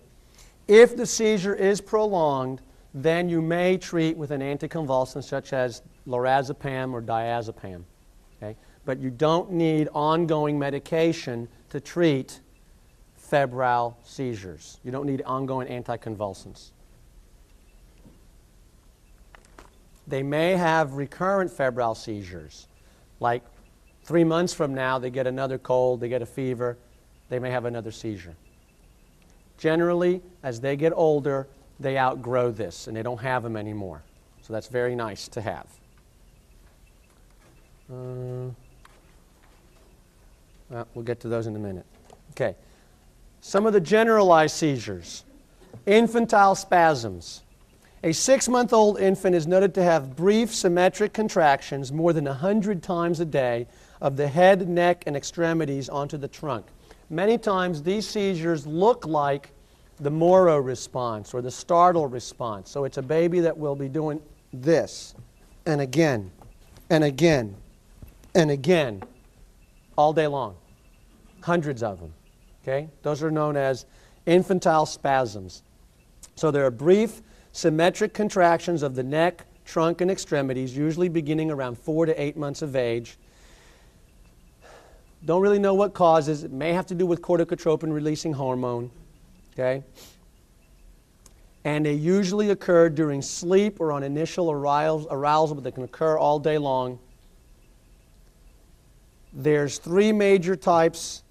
If the seizure is prolonged, then you may treat with an anticonvulsant such as lorazepam or diazepam. Okay? But you don't need ongoing medication to treat febrile seizures. You don't need ongoing anticonvulsants. They may have recurrent febrile seizures. Like 3 months from now, they get another cold, they get a fever, they may have another seizure. Generally, as they get older, they outgrow this and they don't have them anymore. So that's very nice to have. Well, we'll get to those in a minute. Okay. Some of the generalized seizures. Infantile spasms. A 6-month-old infant is noted to have brief symmetric contractions more than 100 times a day of the head, neck, and extremities onto the trunk. Many times these seizures look like the Moro response or the startle response. So it's a baby that will be doing this and again and again and again all day long. Hundreds of them. Okay? Those are known as infantile spasms. So there are brief symmetric contractions of the neck, trunk, and extremities, usually beginning around 4 to 8 months of age. Don't really know what causes. It may have to do with corticotropin-releasing hormone. Okay? And they usually occur during sleep or on initial arousal, but they can occur all day long. There's 3 major types.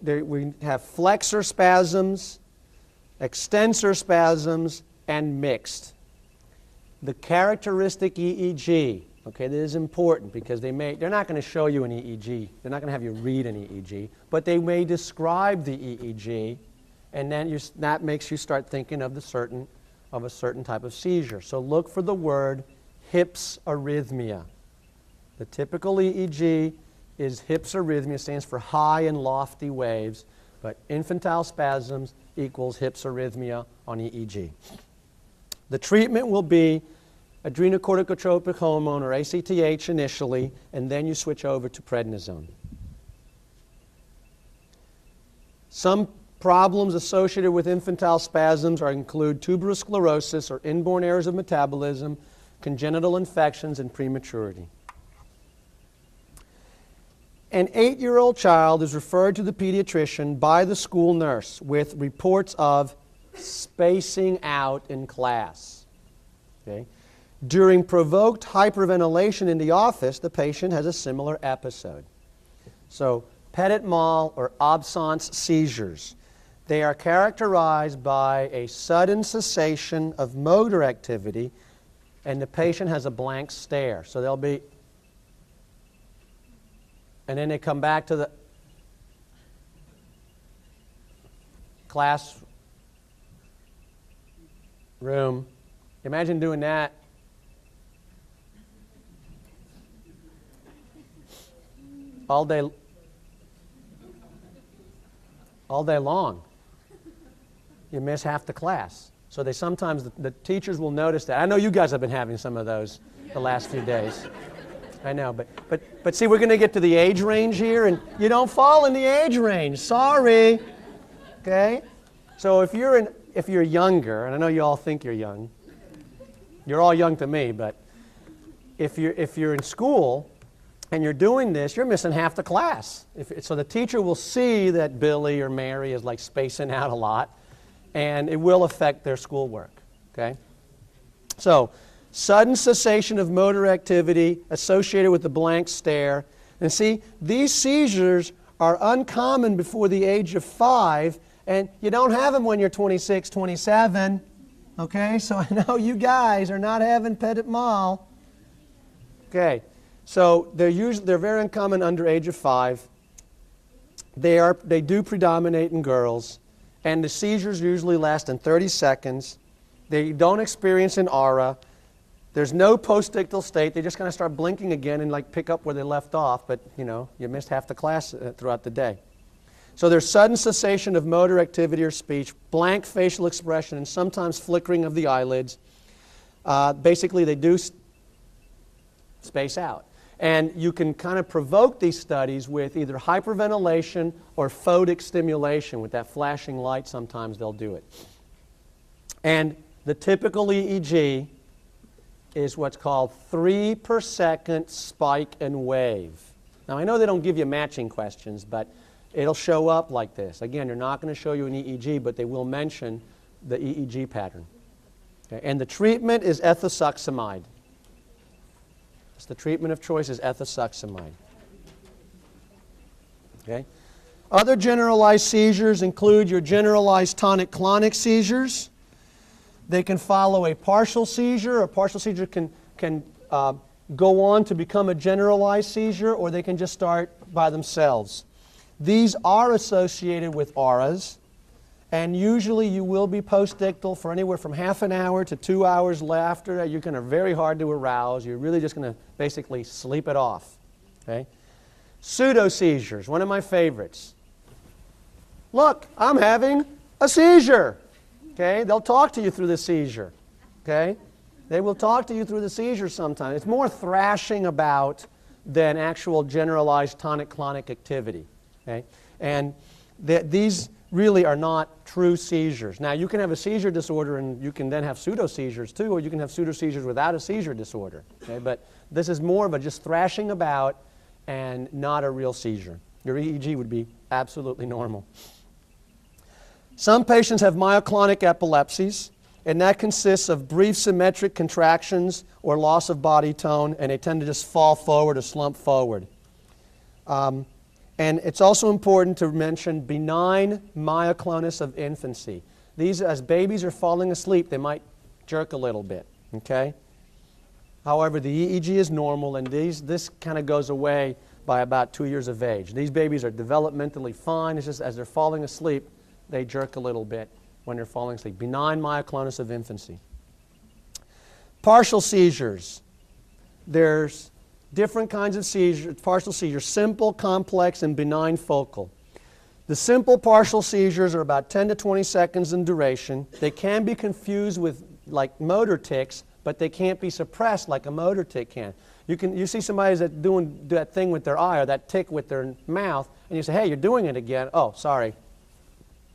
We have flexor spasms, extensor spasms, and mixed. The characteristic EEG, okay, that is important because they're not going to show you an EEG. They're not going to have you read an EEG, but they may describe the EEG, and then that makes you start thinking of a certain type of seizure. So look for the word hypsarrhythmia. The typical EEG is hypsarrhythmia, stands for high and lofty waves, but infantile spasms equals hypsarrhythmia on EEG. The treatment will be adrenocorticotropic hormone or ACTH initially, and then you switch over to prednisone. Some problems associated with infantile spasms include tuberous sclerosis or inborn errors of metabolism, congenital infections, and prematurity. An 8-year-old child is referred to the pediatrician by the school nurse with reports of spacing out in class. Okay? During provoked hyperventilation in the office, the patient has a similar episode. So, petit mal or absence seizures. They are characterized by a sudden cessation of motor activity, and the patient has a blank stare. So they'll be, and then they come back to the class room. Imagine doing that. All day long. You miss half the class. So they sometimes, the teachers will notice that. I know you guys have been having some of those the last few days. I know, but see, we're going to get to the age range here, and you don't fall in the age range. Sorry. Okay? So if you're younger, and I know you all think you're young, you're all young to me, but if you're in school and you're doing this, you're missing half the class. So the teacher will see that Billy or Mary is like spacing out a lot, and it will affect their schoolwork. Okay? So, sudden cessation of motor activity associated with the blank stare. And see, these seizures are uncommon before the age of 5, and you don't have them when you're 26, 27. Okay? So I know you guys are not having petit mal. Okay. So they're very uncommon under age of 5. They do predominate in girls, and the seizures usually last in 30 seconds. They don't experience an aura. There's no postictal state. They just kind of start blinking again and like pick up where they left off, but you missed half the class throughout the day. So there's sudden cessation of motor activity or speech, blank facial expression, and sometimes flickering of the eyelids. Basically, they do space out. And you can kind of provoke these studies with either hyperventilation or photic stimulation. With that flashing light, sometimes they'll do it. And the typical EEG is what's called 3 per second spike and wave. Now, I know they don't give you matching questions, but it'll show up like this. Again, they're not going to show you an EEG, but they will mention the EEG pattern. Okay? And the treatment is ethosuximide. The treatment of choice is ethosuximide. Okay? Other generalized seizures include your generalized tonic-clonic seizures. They can follow a partial seizure. A partial seizure can go on to become a generalized seizure, or they can just start by themselves. These are associated with auras, and usually you will be postictal for anywhere from half an hour to 2 hours after. You're going to very hard to arouse. You're really just going to basically sleep it off. Okay? Pseudo-seizures, one of my favorites. Look, I'm having a seizure. Okay? They'll talk to you through the seizure. Okay? They will talk to you through the seizure sometimes. It's more thrashing about than actual generalized tonic-clonic activity. Okay? And these really are not true seizures. Now, you can have a seizure disorder and you can then have pseudo-seizures too, or you can have pseudo-seizures without a seizure disorder. Okay? But this is more of a just thrashing about and not a real seizure. Your EEG would be absolutely normal. Some patients have myoclonic epilepsies, and that consists of brief symmetric contractions or loss of body tone, and they tend to just fall forward or slump forward. And it's also important to mention benign myoclonus of infancy. These, as babies are falling asleep, they might jerk a little bit. Okay? However, the EEG is normal, and this kind of goes away by about 2 years of age. These babies are developmentally fine. It's just as they're falling asleep, they jerk a little bit when they're falling asleep. Benign myoclonus of infancy. Partial seizures. There's different kinds of seizures, partial seizures, simple, complex, and benign focal. The simple partial seizures are about 10 to 20 seconds in duration. They can be confused with like motor tics, but they can't be suppressed like a motor tic can. You see somebody that's doing that thing with their eye or that tic with their mouth, and you say, hey, you're doing it again. Oh, sorry.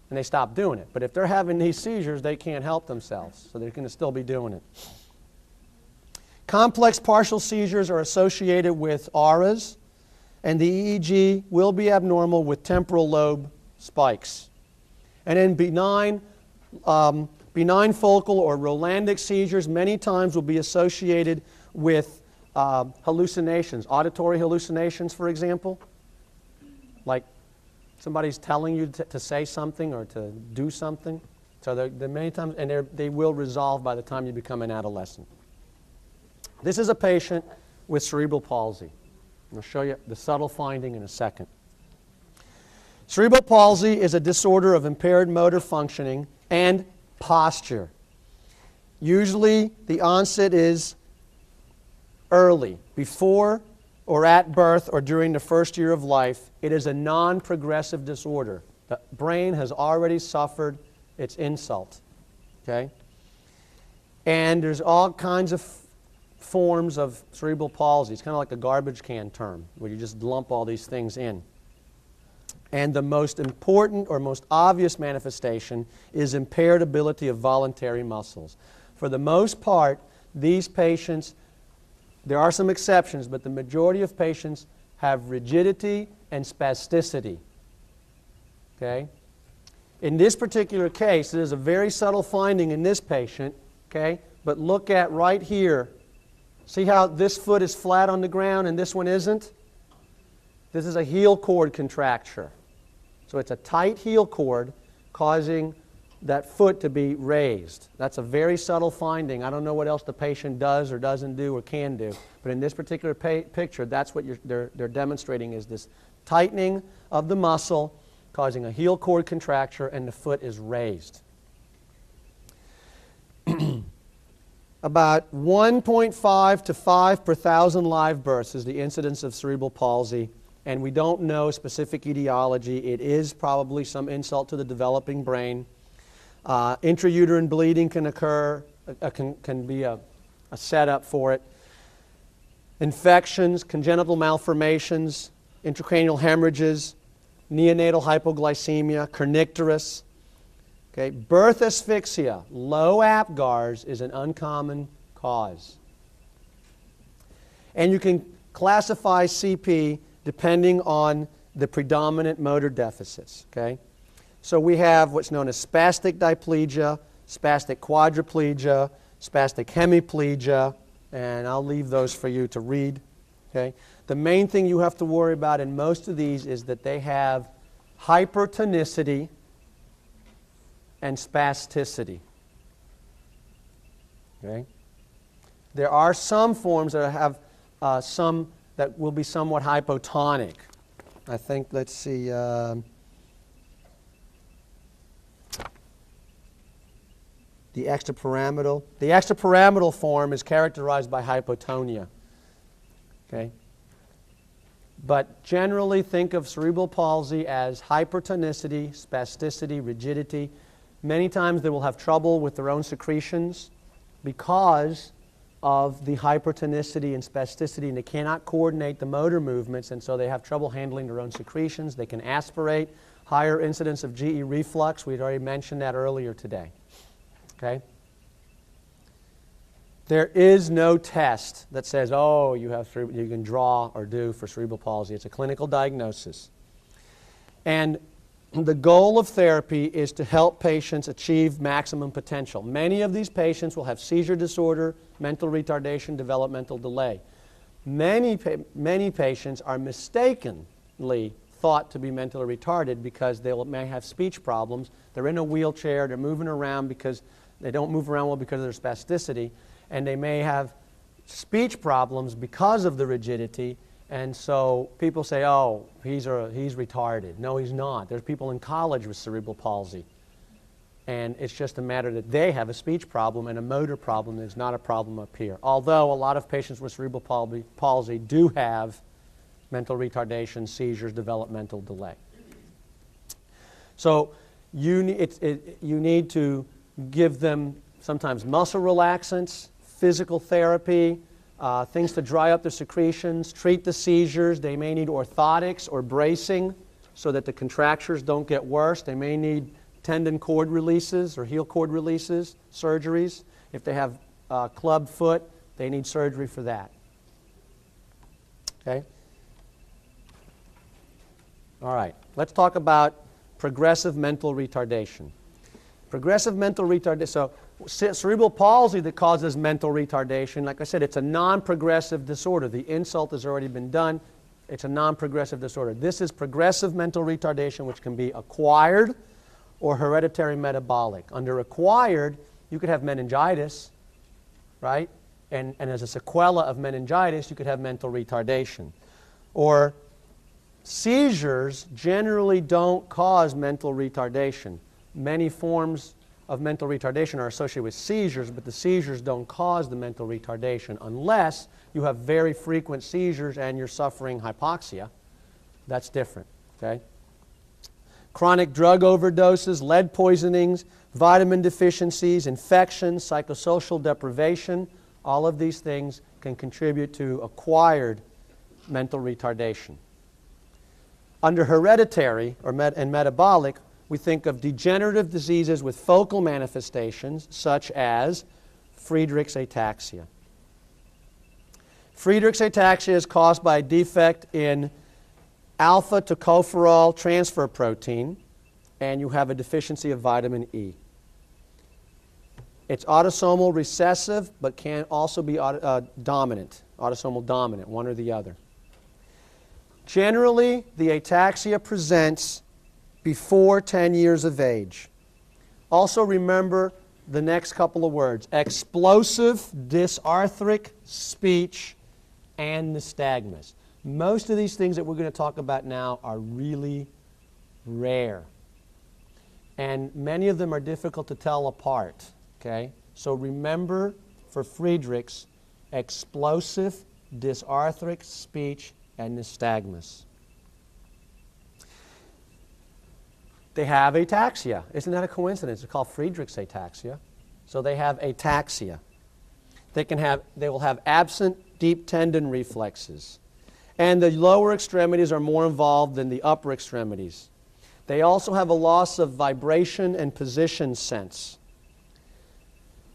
And they stop doing it. But if they're having these seizures, they can't help themselves, so they're going to still be doing it. Complex partial seizures are associated with auras, and the EEG will be abnormal with temporal lobe spikes. And in benign focal or Rolandic seizures many times will be associated with hallucinations, auditory hallucinations, for example. Like somebody's telling you to say something or to do something. So they're many times, and they will resolve by the time you become an adolescent. This is a patient with cerebral palsy. I'll show you the subtle finding in a second. Cerebral palsy is a disorder of impaired motor functioning and posture. Usually the onset is early, before or at birth or during the first year of life. It is a non-progressive disorder. The brain has already suffered its insult. Okay? And there's all kinds of forms of cerebral palsy. It's kind of like a garbage can term, where you just lump all these things in. And the most important or most obvious manifestation is impaired ability of voluntary muscles. For the most part, these patients There are some exceptions, but the majority of patients have rigidity and spasticity. Okay? In this particular case, it is a very subtle finding in this patient, okay? But look at right here. See how this foot is flat on the ground and this one isn't? This is a heel cord contracture. So it's a tight heel cord causing that foot to be raised. That's a very subtle finding. I don't know what else the patient does or doesn't do or can do. But in this particular picture, that's what they're demonstrating, is this tightening of the muscle causing a heel cord contracture, and the foot is raised. About 1.5 to 5 per thousand live births is the incidence of cerebral palsy, and we don't know specific etiology. It is probably some insult to the developing brain. Intrauterine bleeding can occur, can be a setup for it. Infections, congenital malformations, intracranial hemorrhages, neonatal hypoglycemia, kernicterus. Okay. Birth asphyxia, low APGARs, is an uncommon cause. And you can classify CP depending on the predominant motor deficits. Okay. So we have what's known as spastic diplegia, spastic quadriplegia, spastic hemiplegia, and I'll leave those for you to read. Okay. The main thing you have to worry about in most of these is that they have hypertonicity and spasticity. Okay. There are some forms that have some that will be somewhat hypotonic. I think, let's see, the extrapyramidal. The extrapyramidal form is characterized by hypotonia. Okay. But generally think of cerebral palsy as hypertonicity, spasticity, rigidity. Many times they will have trouble with their own secretions because of the hypertonicity and spasticity, and they cannot coordinate the motor movements, and so they have trouble handling their own secretions. They can aspirate, higher incidence of GE reflux. We'd already mentioned that earlier today. Okay? There is no test that says, oh, you can draw or do for cerebral palsy. It's a clinical diagnosis. And the goal of therapy is to help patients achieve maximum potential. Many of these patients will have seizure disorder, mental retardation, developmental delay. Many patients are mistakenly thought to be mentally retarded because they may have speech problems. They're in a wheelchair, they're moving around because they don't move around well because of their spasticity, and they may have speech problems because of the rigidity, and so people say, oh, he's retarded. No, he's not. There's people in college with cerebral palsy, and it's just a matter that they have a speech problem and a motor problem is not a problem up here. Although a lot of patients with cerebral palsy do have mental retardation, seizures, developmental delay. So you need to give them sometimes muscle relaxants, physical therapy, things to dry up the secretions, treat the seizures. They may need orthotics or bracing so that the contractures don't get worse. They may need tendon cord releases or heel cord releases, surgeries. If they have club foot, they need surgery for that. Okay? All right. Let's talk about progressive mental retardation. Progressive mental retardation. So cerebral palsy that causes mental retardation, like I said, it's a non-progressive disorder. The insult has already been done. It's a non-progressive disorder. This is progressive mental retardation, which can be acquired or hereditary metabolic. Under acquired, you could have meningitis, right? And as a sequela of meningitis, you could have mental retardation. Or seizures generally don't cause mental retardation. Many forms of mental retardation are associated with seizures, but the seizures don't cause the mental retardation unless you have very frequent seizures and you're suffering hypoxia. That's different. Okay? Chronic drug overdoses, lead poisonings, vitamin deficiencies, infections, psychosocial deprivation, all of these things can contribute to acquired mental retardation. Under hereditary and metabolic, we think of degenerative diseases with focal manifestations, such as Friedreich's ataxia. Friedreich's ataxia is caused by a defect in alpha tocopherol transfer protein, and you have a deficiency of vitamin E. It's autosomal recessive, but can also be dominant, autosomal dominant, one or the other. Generally, the ataxia presents before 10 years of age. Also remember the next couple of words: explosive dysarthric speech and nystagmus. Most of these things that we're going to talk about now are really rare. And many of them are difficult to tell apart. Okay? So remember, for Friedreich's, explosive dysarthric speech and nystagmus. They have ataxia. Isn't that a coincidence? It's called Friedreich's ataxia. So they have ataxia. They will have absent deep tendon reflexes. And the lower extremities are more involved than the upper extremities. They also have a loss of vibration and position sense.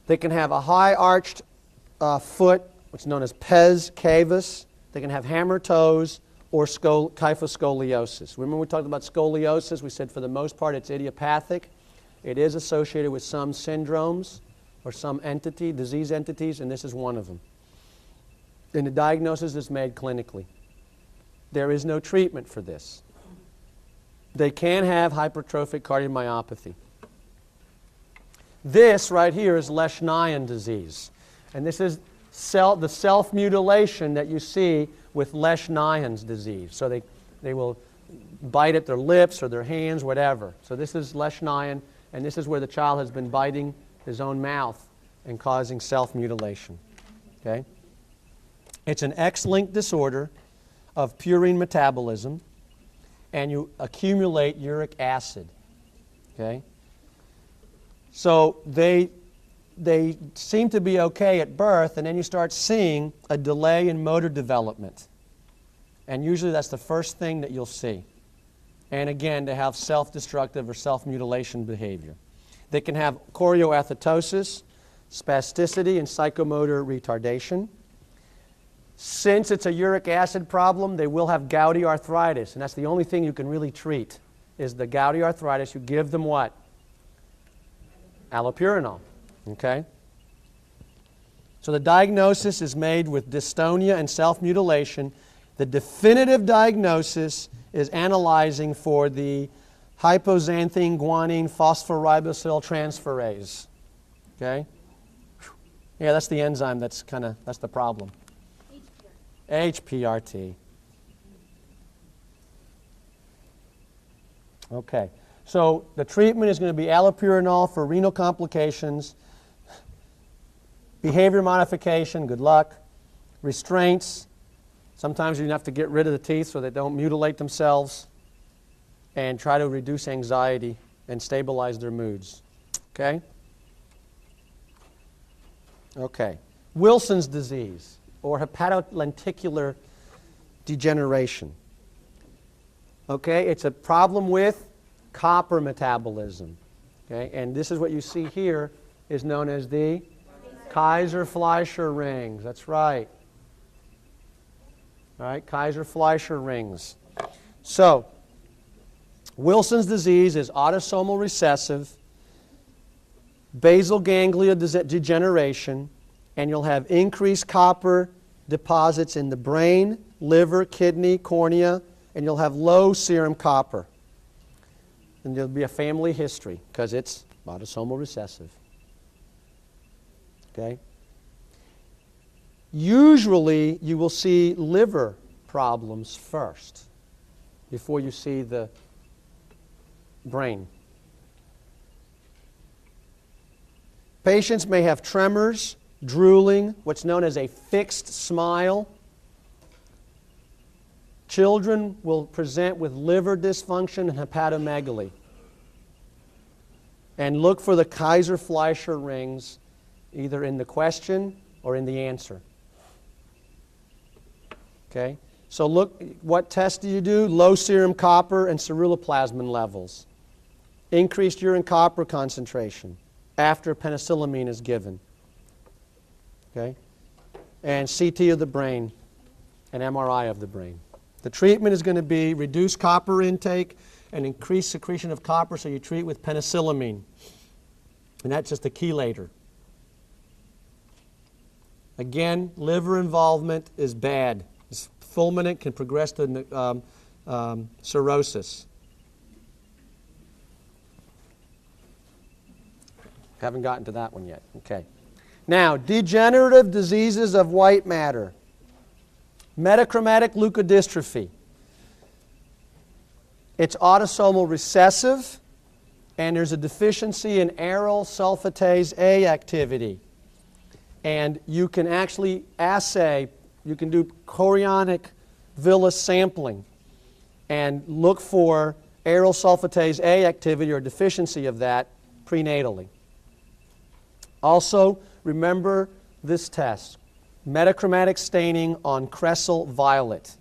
They can have a high arched foot, which is known as pes cavus. They can have hammer toes or kyphoscoliosis. Remember we talked about scoliosis? We said for the most part it's idiopathic. It is associated with some syndromes or some disease entities, and this is one of them. And the diagnosis is made clinically. There is no treatment for this. They can have hypertrophic cardiomyopathy. This right here is Lesch-Nyhan disease. And this is the self-mutilation that you see with Lesch-Nyhan's disease. So they will bite at their lips or their hands, whatever. So this is Lesch-Nyhan, and this is where the child has been biting his own mouth and causing self-mutilation. Okay? It's an X-linked disorder of purine metabolism, and you accumulate uric acid. Okay? So they seem to be okay at birth, and then you start seeing a delay in motor development. And usually that's the first thing that you'll see. And again, they have self-destructive or self-mutilation behavior. They can have chorioathetosis, spasticity, and psychomotor retardation. Since it's a uric acid problem, they will have gouty arthritis, and that's the only thing you can really treat, is the gouty arthritis. You give them what? Allopurinol. Okay? So the diagnosis is made with dystonia and self-mutilation. The definitive diagnosis is analyzing for the hypoxanthine guanine phosphoribosyl transferase. Okay? Yeah, that's the enzyme that's the problem. HPRT. Okay. So the treatment is going to be allopurinol for renal complications, behavior modification, good luck, restraints. Sometimes you have to get rid of the teeth so they don't mutilate themselves, and try to reduce anxiety and stabilize their moods. Okay? Okay. Wilson's disease, or hepatolenticular degeneration. Okay? It's a problem with copper metabolism. Okay? And this is what you see here is known as the Kaiser-Fleischer rings. That's right. All right, Kaiser-Fleischer rings. So, Wilson's disease is autosomal recessive, basal ganglia degeneration, and you'll have increased copper deposits in the brain, liver, kidney, cornea, and you'll have low serum copper. And there'll be a family history because it's autosomal recessive. Okay? Usually, you will see liver problems first before you see the brain. Patients may have tremors, drooling, what's known as a fixed smile. Children will present with liver dysfunction and hepatomegaly. And look for the Kaiser-Fleischer rings either in the question or in the answer. Okay? So look, what test do you do? Low serum copper and ceruloplasmin levels. Increased urine copper concentration after penicillamine is given. Okay? and CT of the brain and MRI of the brain. The treatment is going to be reduce copper intake and increase secretion of copper, so you treat with penicillamine. And that's just a chelator. Again, liver involvement is bad. It's fulminant, can progress to cirrhosis. Haven't gotten to that one yet. Okay. Now, degenerative diseases of white matter. Metachromatic leukodystrophy. It's autosomal recessive, and there's a deficiency in aryl sulfatase A activity. And you can actually assay, you can do chorionic villus sampling and look for aryl sulfatase A activity or deficiency of that prenatally. Also, remember this test, metachromatic staining on crescel violet,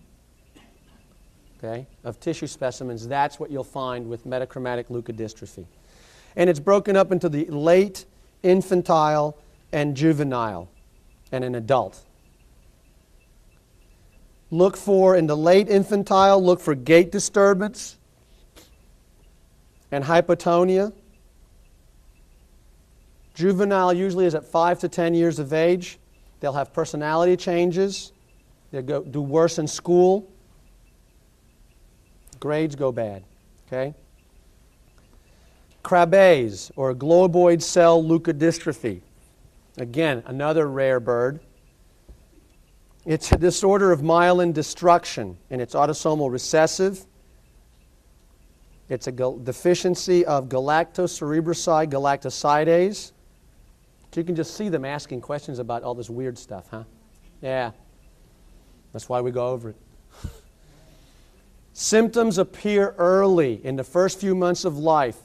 okay, of tissue specimens. That's what you'll find with metachromatic leukodystrophy. And it's broken up into the late, infantile, and juvenile, and an adult. Look for, in the late infantile, look for gait disturbance and hypotonia. Juvenile usually is at 5 to 10 years of age. They'll have personality changes. They'll do worse in school. Grades go bad. Okay? Krabbe's, or globoid cell leukodystrophy. Again, another rare bird. It's a disorder of myelin destruction, and it's autosomal recessive. It's a deficiency of galactocerebroside galactosidase. So you can just see them asking questions about all this weird stuff, huh? Yeah. That's why we go over it. Symptoms appear early in the first few months of life.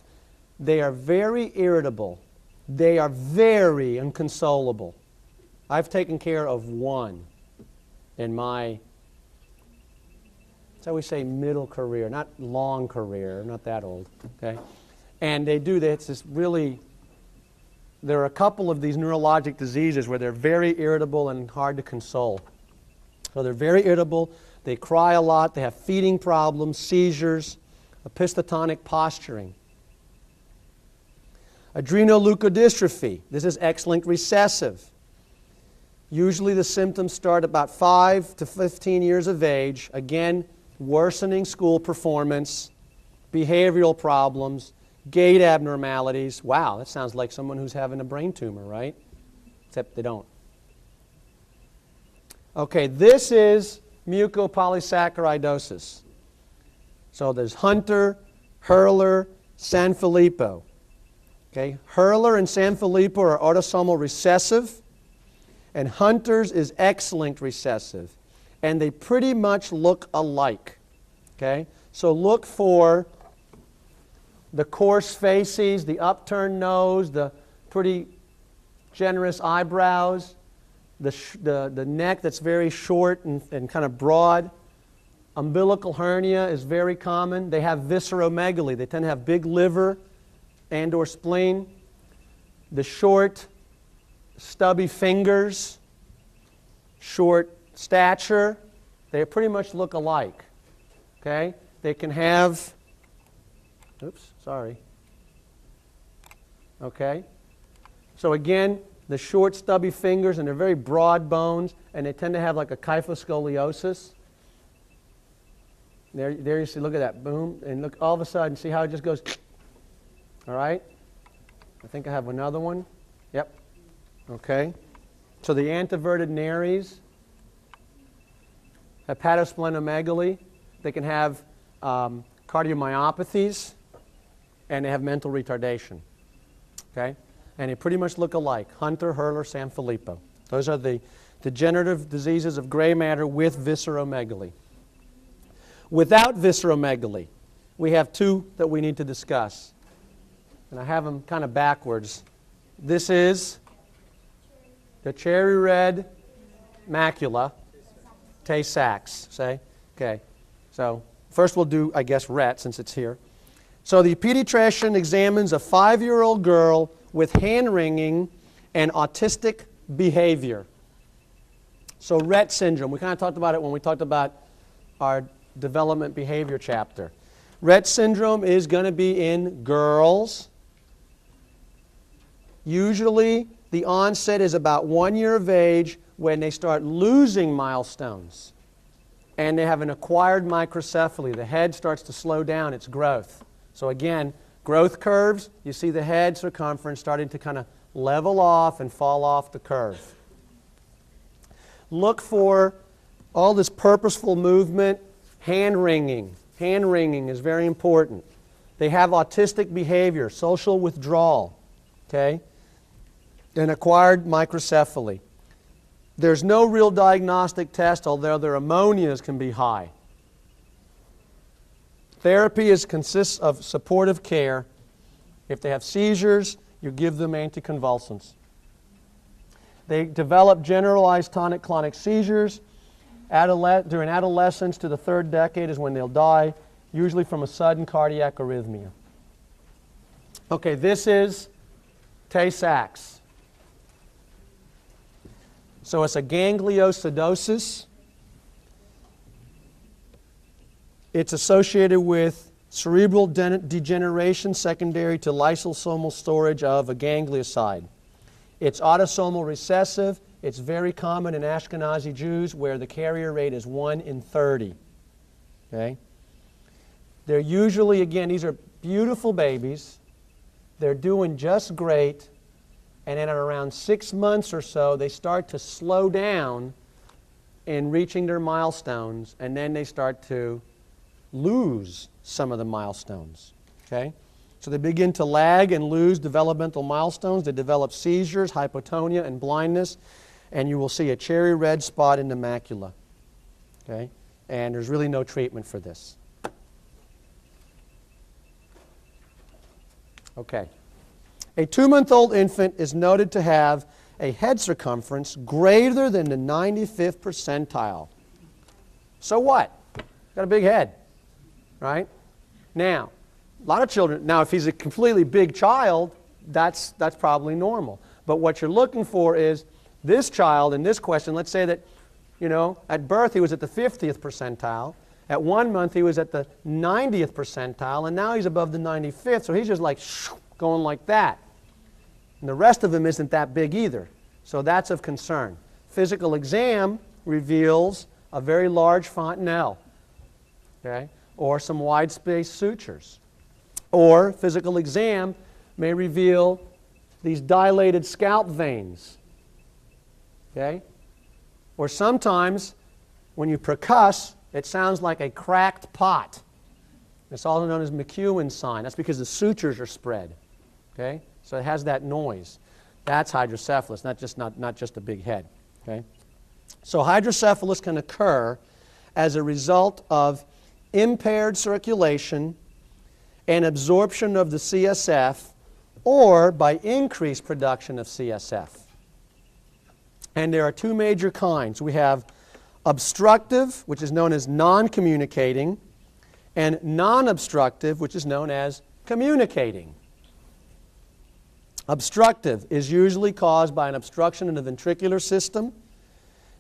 They are very irritable. They are very inconsolable. I've taken care of one in my, that's how we say, middle career, not long career, not that old, okay? And they do that. It's just really, there are a couple of these neurologic diseases where they're very irritable and hard to console. So they're very irritable, they cry a lot, they have feeding problems, seizures, opistotonic posturing. Adrenoleukodystrophy. This is X-linked recessive. Usually the symptoms start about 5 to 15 years of age. Again, worsening school performance, behavioral problems, gait abnormalities. Wow, that sounds like someone who's having a brain tumor, right? Except they don't. Okay, this is mucopolysaccharidosis. So there's Hunter, Hurler, Sanfilippo. Okay, Hurler and Sanfilippo are autosomal recessive, and Hunter's is X-linked recessive, and they pretty much look alike. Okay, so look for the coarse faces, the upturned nose, the pretty generous eyebrows, the neck that's very short and kind of broad. Umbilical hernia is very common. They have visceromegaly. They tend to have big liver and or spleen. The short, stubby fingers, short stature, they pretty much look alike. Okay? They can have, oops, sorry. Okay? So again, the short, stubby fingers, and they're very broad bones, and they tend to have like a kyphoscoliosis. There you see, look at that, boom, and look, all of a sudden, see how it just goes, all right? I think I have another one. Yep. Okay. So the anteverted nares, hepatosplenomegaly, they can have cardiomyopathies, and they have mental retardation. Okay? And they pretty much look alike, Hunter, Hurler, Sanfilippo. Those are the degenerative diseases of gray matter with visceromegaly. Without visceromegaly, we have two that we need to discuss. And I have them kind of backwards. This is the cherry red macula, Tay-Sachs, say? Okay. So first we'll do, I guess, Rett, since it's here. So the pediatrician examines a 5-year-old girl with hand-wringing and autistic behavior. So Rett syndrome, we kind of talked about it when we talked about our development behavior chapter. Rett syndrome is going to be in girls. Usually the onset is about 1 year of age when they start losing milestones. And they have an acquired microcephaly. The head starts to slow down its growth. So again, growth curves, you see the head circumference starting to kind of level off and fall off the curve. Look for all this purposeful movement, hand wringing. Hand wringing is very important. They have autistic behavior, social withdrawal, okay? An acquired microcephaly. There's no real diagnostic test, although their ammonias can be high. Therapy consists of supportive care. If they have seizures, you give them anticonvulsants. They develop generalized tonic-clonic seizures. During adolescence to the third decade is when they'll die, usually from a sudden cardiac arrhythmia. Okay, this is Tay-Sachs. So it's a gangliosidosis. It's associated with cerebral degeneration secondary to lysosomal storage of a ganglioside. It's autosomal recessive. It's very common in Ashkenazi Jews where the carrier rate is 1 in 30. Okay? They're usually, again, these are beautiful babies. They're doing just great. And then at around 6 months or so, they start to slow down in reaching their milestones, and then they start to lose some of the milestones. Okay? So they begin to lag and lose developmental milestones. They develop seizures, hypotonia, and blindness, and you will see a cherry red spot in the macula. Okay? And there's really no treatment for this. Okay. A 2-month-old infant is noted to have a head circumference greater than the 95th percentile. So what? Got a big head, right? Now, a lot of children, now if he's a completely big child, that's probably normal. But what you're looking for is this child in this question, let's say that, you know, at birth he was at the 50th percentile. At 1 month he was at the 90th percentile, and now he's above the 95th, so he's just like going like that. And the rest of him isn't that big either. So that's of concern. Physical exam reveals a very large fontanelle, okay, or some wide-space sutures. Or physical exam may reveal these dilated scalp veins, okay? Or sometimes when you percuss, it sounds like a cracked pot. It's also known as McEwen's sign. That's because the sutures are spread, okay? So it has that noise. That's hydrocephalus, not just a big head. Okay? So hydrocephalus can occur as a result of impaired circulation and absorption of the CSF or by increased production of CSF. And there are two major kinds. We have obstructive, which is known as non-communicating, and non-obstructive, which is known as communicating. Obstructive is usually caused by an obstruction in the ventricular system.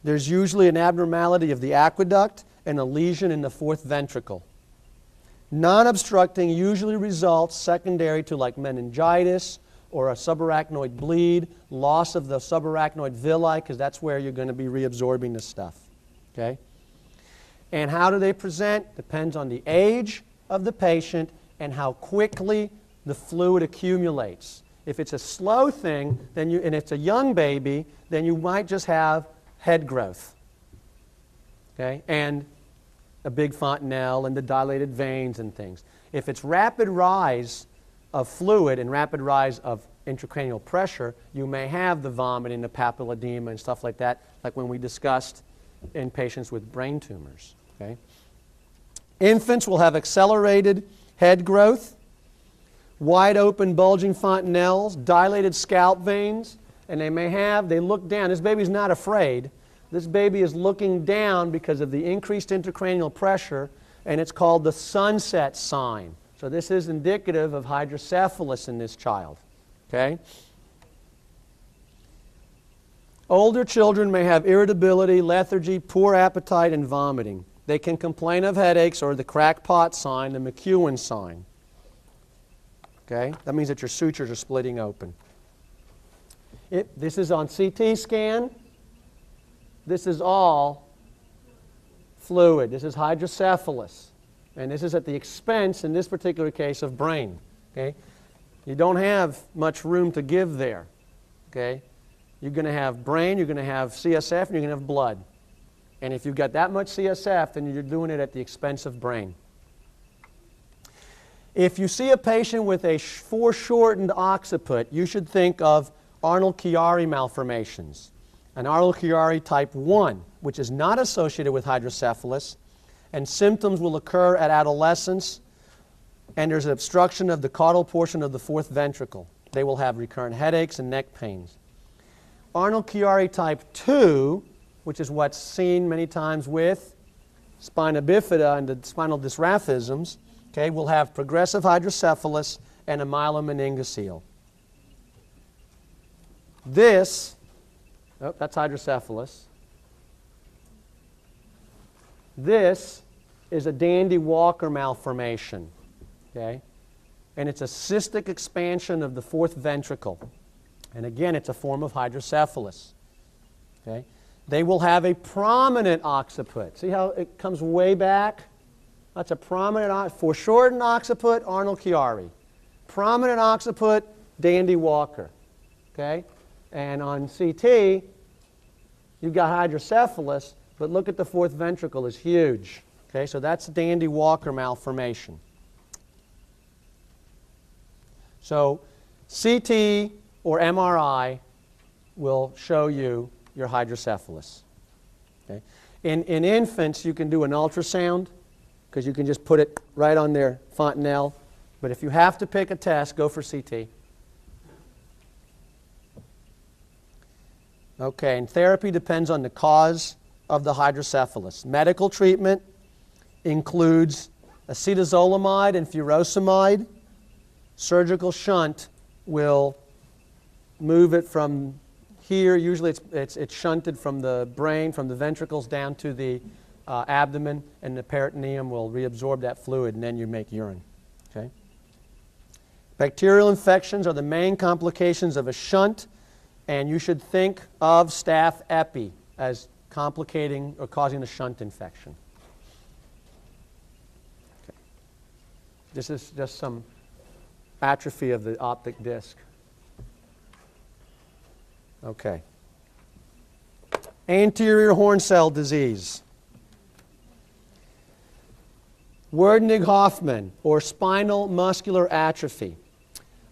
There's usually an abnormality of the aqueduct and a lesion in the fourth ventricle. Non-obstructing usually results secondary to like meningitis or a subarachnoid bleed, loss of the subarachnoid villi, because that's where you're going to be reabsorbing the stuff. Okay? And how do they present? Depends on the age of the patient and how quickly the fluid accumulates. If it's a slow thing, and it's a young baby, then you might just have head growth, okay, and a big fontanelle and the dilated veins and things. If it's rapid rise of fluid and rapid rise of intracranial pressure, you may have the vomiting, the papilledema, and stuff like that, like when we discussed in patients with brain tumors. Okay? Infants will have accelerated head growth, wide open bulging fontanelles, dilated scalp veins, and they look down. This baby's not afraid. This baby is looking down because of the increased intracranial pressure, and it's called the sunset sign. So this is indicative of hydrocephalus in this child. Okay? Older children may have irritability, lethargy, poor appetite, and vomiting. They can complain of headaches or the crackpot sign, the McEwen sign. Okay? That means that your sutures are splitting open. This is on CT scan. This is all fluid. This is hydrocephalus. And this is at the expense, in this particular case, of brain. Okay? You don't have much room to give there. Okay? You're going to have brain, you're going to have CSF, and you're going to have blood. And if you've got that much CSF, then you're doing it at the expense of brain. If you see a patient with a foreshortened occiput, you should think of Arnold-Chiari malformations. An Arnold-Chiari type 1, which is not associated with hydrocephalus, and symptoms will occur at adolescence, and there's an obstruction of the caudal portion of the fourth ventricle. They will have recurrent headaches and neck pains. Arnold-Chiari type 2, which is what's seen many times with spina bifida and the spinal dysraphisms, okay, will have progressive hydrocephalus and a myelomeningocele. This, that's hydrocephalus. This is a Dandy-Walker malformation, okay? And it's a cystic expansion of the fourth ventricle. And again, it's a form of hydrocephalus, okay? They will have a prominent occiput. See how it comes way back? That's a prominent, foreshortened occiput, Arnold-Chiari. Prominent occiput, Dandy-Walker, okay? And on CT, you've got hydrocephalus, but look at the fourth ventricle is huge. Okay, so that's Dandy-Walker malformation. So CT or MRI will show you your hydrocephalus. Okay? In infants, you can do an ultrasound because you can just put it right on their fontanelle. But if you have to pick a test, go for CT. Okay, and therapy depends on the cause of the hydrocephalus. Medical treatment includes acetazolamide and furosemide. Surgical shunt will move it from here. Usually it's shunted from the brain, from the ventricles down to the abdomen, and the peritoneum will reabsorb that fluid, and then you make urine. Okay? Bacterial infections are the main complications of a shunt, and you should think of staph epi as complicating or causing a shunt infection. Okay. This is just some atrophy of the optic disc. Okay. Anterior horn cell disease. Werdnig-Hoffmann, or spinal muscular atrophy.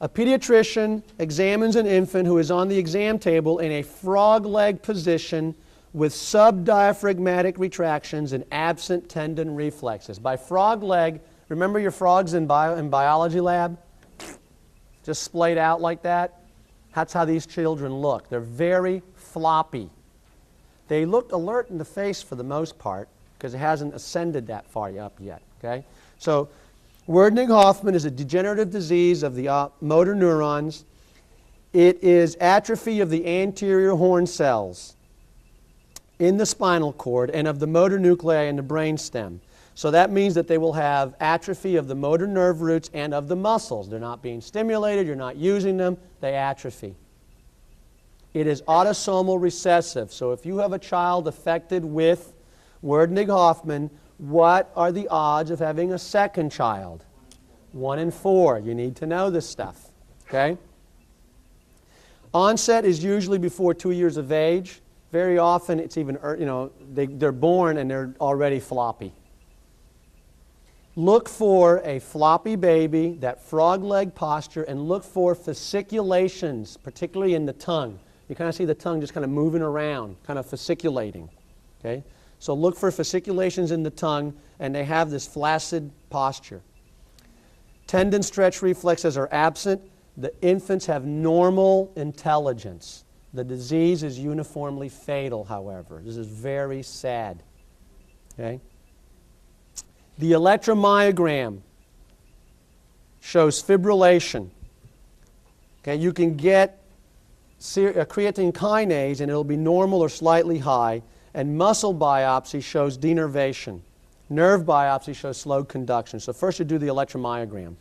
A pediatrician examines an infant who is on the exam table in a frog leg position with subdiaphragmatic retractions and absent tendon reflexes. By frog leg, remember your frogs in biology lab? Just splayed out like that? That's how these children look. They're very floppy. They look alert in the face for the most part because it hasn't ascended that far up yet. Okay? So Werdnig-Hoffmann is a degenerative disease of the motor neurons. It is atrophy of the anterior horn cells in the spinal cord and of the motor nuclei in the brainstem. So that means that they will have atrophy of the motor nerve roots and of the muscles. They're not being stimulated, you're not using them, they atrophy. It is autosomal recessive. So if you have a child affected with Werdnig-Hoffmann, what are the odds of having a second child? 1 in 4. You need to know this stuff. Okay? Onset is usually before 2 years of age. Very often it's even, they're born and they're already floppy. Look for a floppy baby, that frog leg posture, and look for fasciculations, particularly in the tongue. You kind of see the tongue just kind of moving around, kind of fasciculating. Okay? So look for fasciculations in the tongue, and they have this flaccid posture. Tendon stretch reflexes are absent. The infants have normal intelligence. The disease is uniformly fatal, however. This is very sad. Okay? The electromyogram shows fibrillation. Okay, you can get creatine kinase, and it'll be normal or slightly high, and muscle biopsy shows denervation. Nerve biopsy shows slowed conduction. So first you do the electromyogram.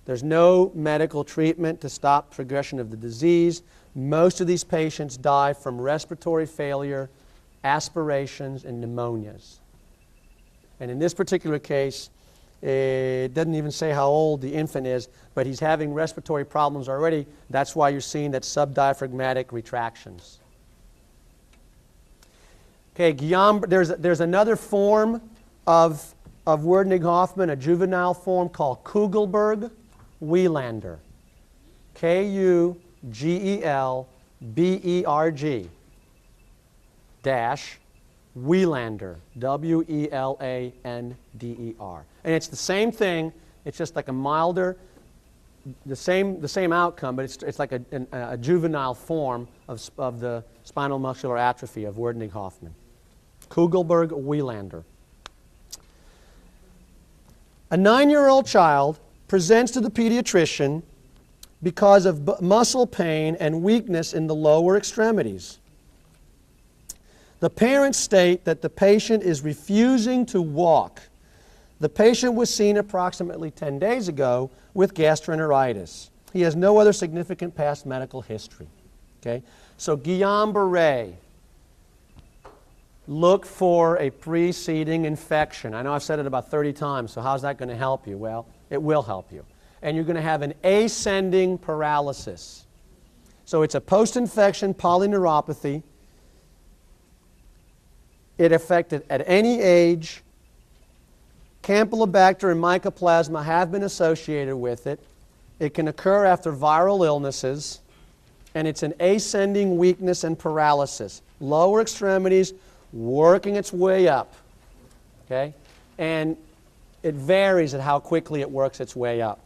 There's no medical treatment to stop progression of the disease. Most of these patients die from respiratory failure, aspirations, and pneumonias. And in this particular case, it doesn't even say how old the infant is, but he's having respiratory problems already. That's why you're seeing that subdiaphragmatic retractions. Okay, there's another form of Werdnig-Hoffmann, a juvenile form called Kugelberg-Wiellander. Kugelberg dash Wiellander, Welander. And it's the same thing, it's just like a milder, the same outcome, but it's like a juvenile form of the spinal muscular atrophy of Werdnig-Hoffmann. Kugelberg-Wiellander. A 9-year-old child presents to the pediatrician because of muscle pain and weakness in the lower extremities. The parents state that the patient is refusing to walk. The patient was seen approximately 10 days ago with gastroenteritis. He has no other significant past medical history. Okay? So Guillain-Barré, look for a preceding infection. I know I've said it about 30 times, so how's that going to help you? Well, it will help you. And you're going to have an ascending paralysis. So it's a post-infection polyneuropathy. It affected at any age. Campylobacter and mycoplasma have been associated with it. It can occur after viral illnesses. And it's an ascending weakness and paralysis. Lower extremities working its way up. Okay? And it varies at how quickly it works its way up.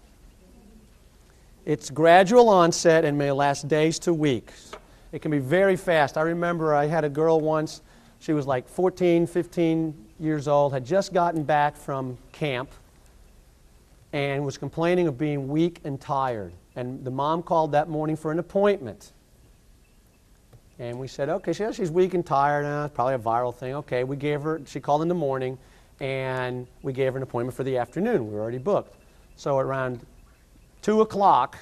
It's gradual onset and may last days to weeks. It can be very fast. I remember I had a girl once, she was like 14, 15 years old, had just gotten back from camp and was complaining of being weak and tired. And the mom called that morning for an appointment. And we said, okay, she's weak and tired, it's probably a viral thing. Okay, she called in the morning, and we gave her an appointment for the afternoon. We were already booked. So around 2 o'clock,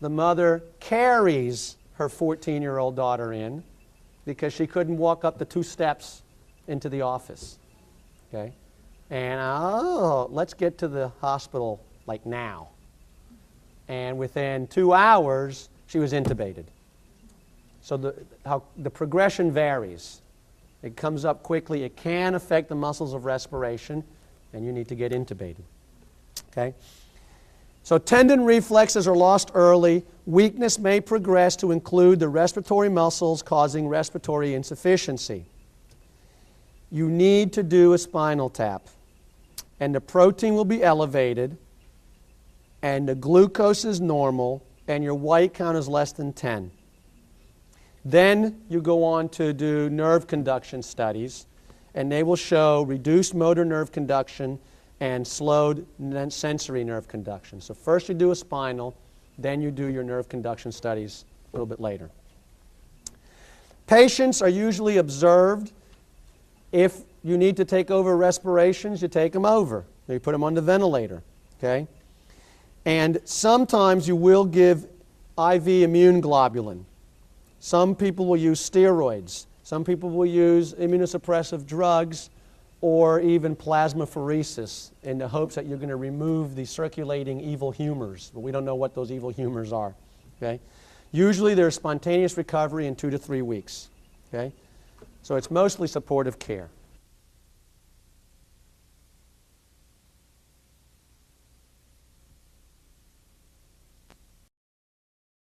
the mother carries her 14-year-old daughter in because she couldn't walk up the 2 steps into the office. Okay? And, let's get to the hospital like now. And within 2 hours, she was intubated. So the progression varies. It comes up quickly. It can affect the muscles of respiration, and you need to get intubated. Okay? So tendon reflexes are lost early. Weakness may progress to include the respiratory muscles, causing respiratory insufficiency. You need to do a spinal tap, and the protein will be elevated, and the glucose is normal, and your white count is less than 10. Then you go on to do nerve conduction studies, and they will show reduced motor nerve conduction and slowed sensory nerve conduction. So first you do a spinal, then you do your nerve conduction studies a little bit later. Patients are usually observed. If you need to take over respirations, you take them over. You put them on the ventilator. Okay? And sometimes you will give IV immune globulin. Some people will use steroids. Some people will use immunosuppressive drugs or even plasmapheresis in the hopes that you're going to remove the circulating evil humors. But we don't know what those evil humors are. Okay? Usually there's spontaneous recovery in 2 to 3 weeks. Okay? So it's mostly supportive care.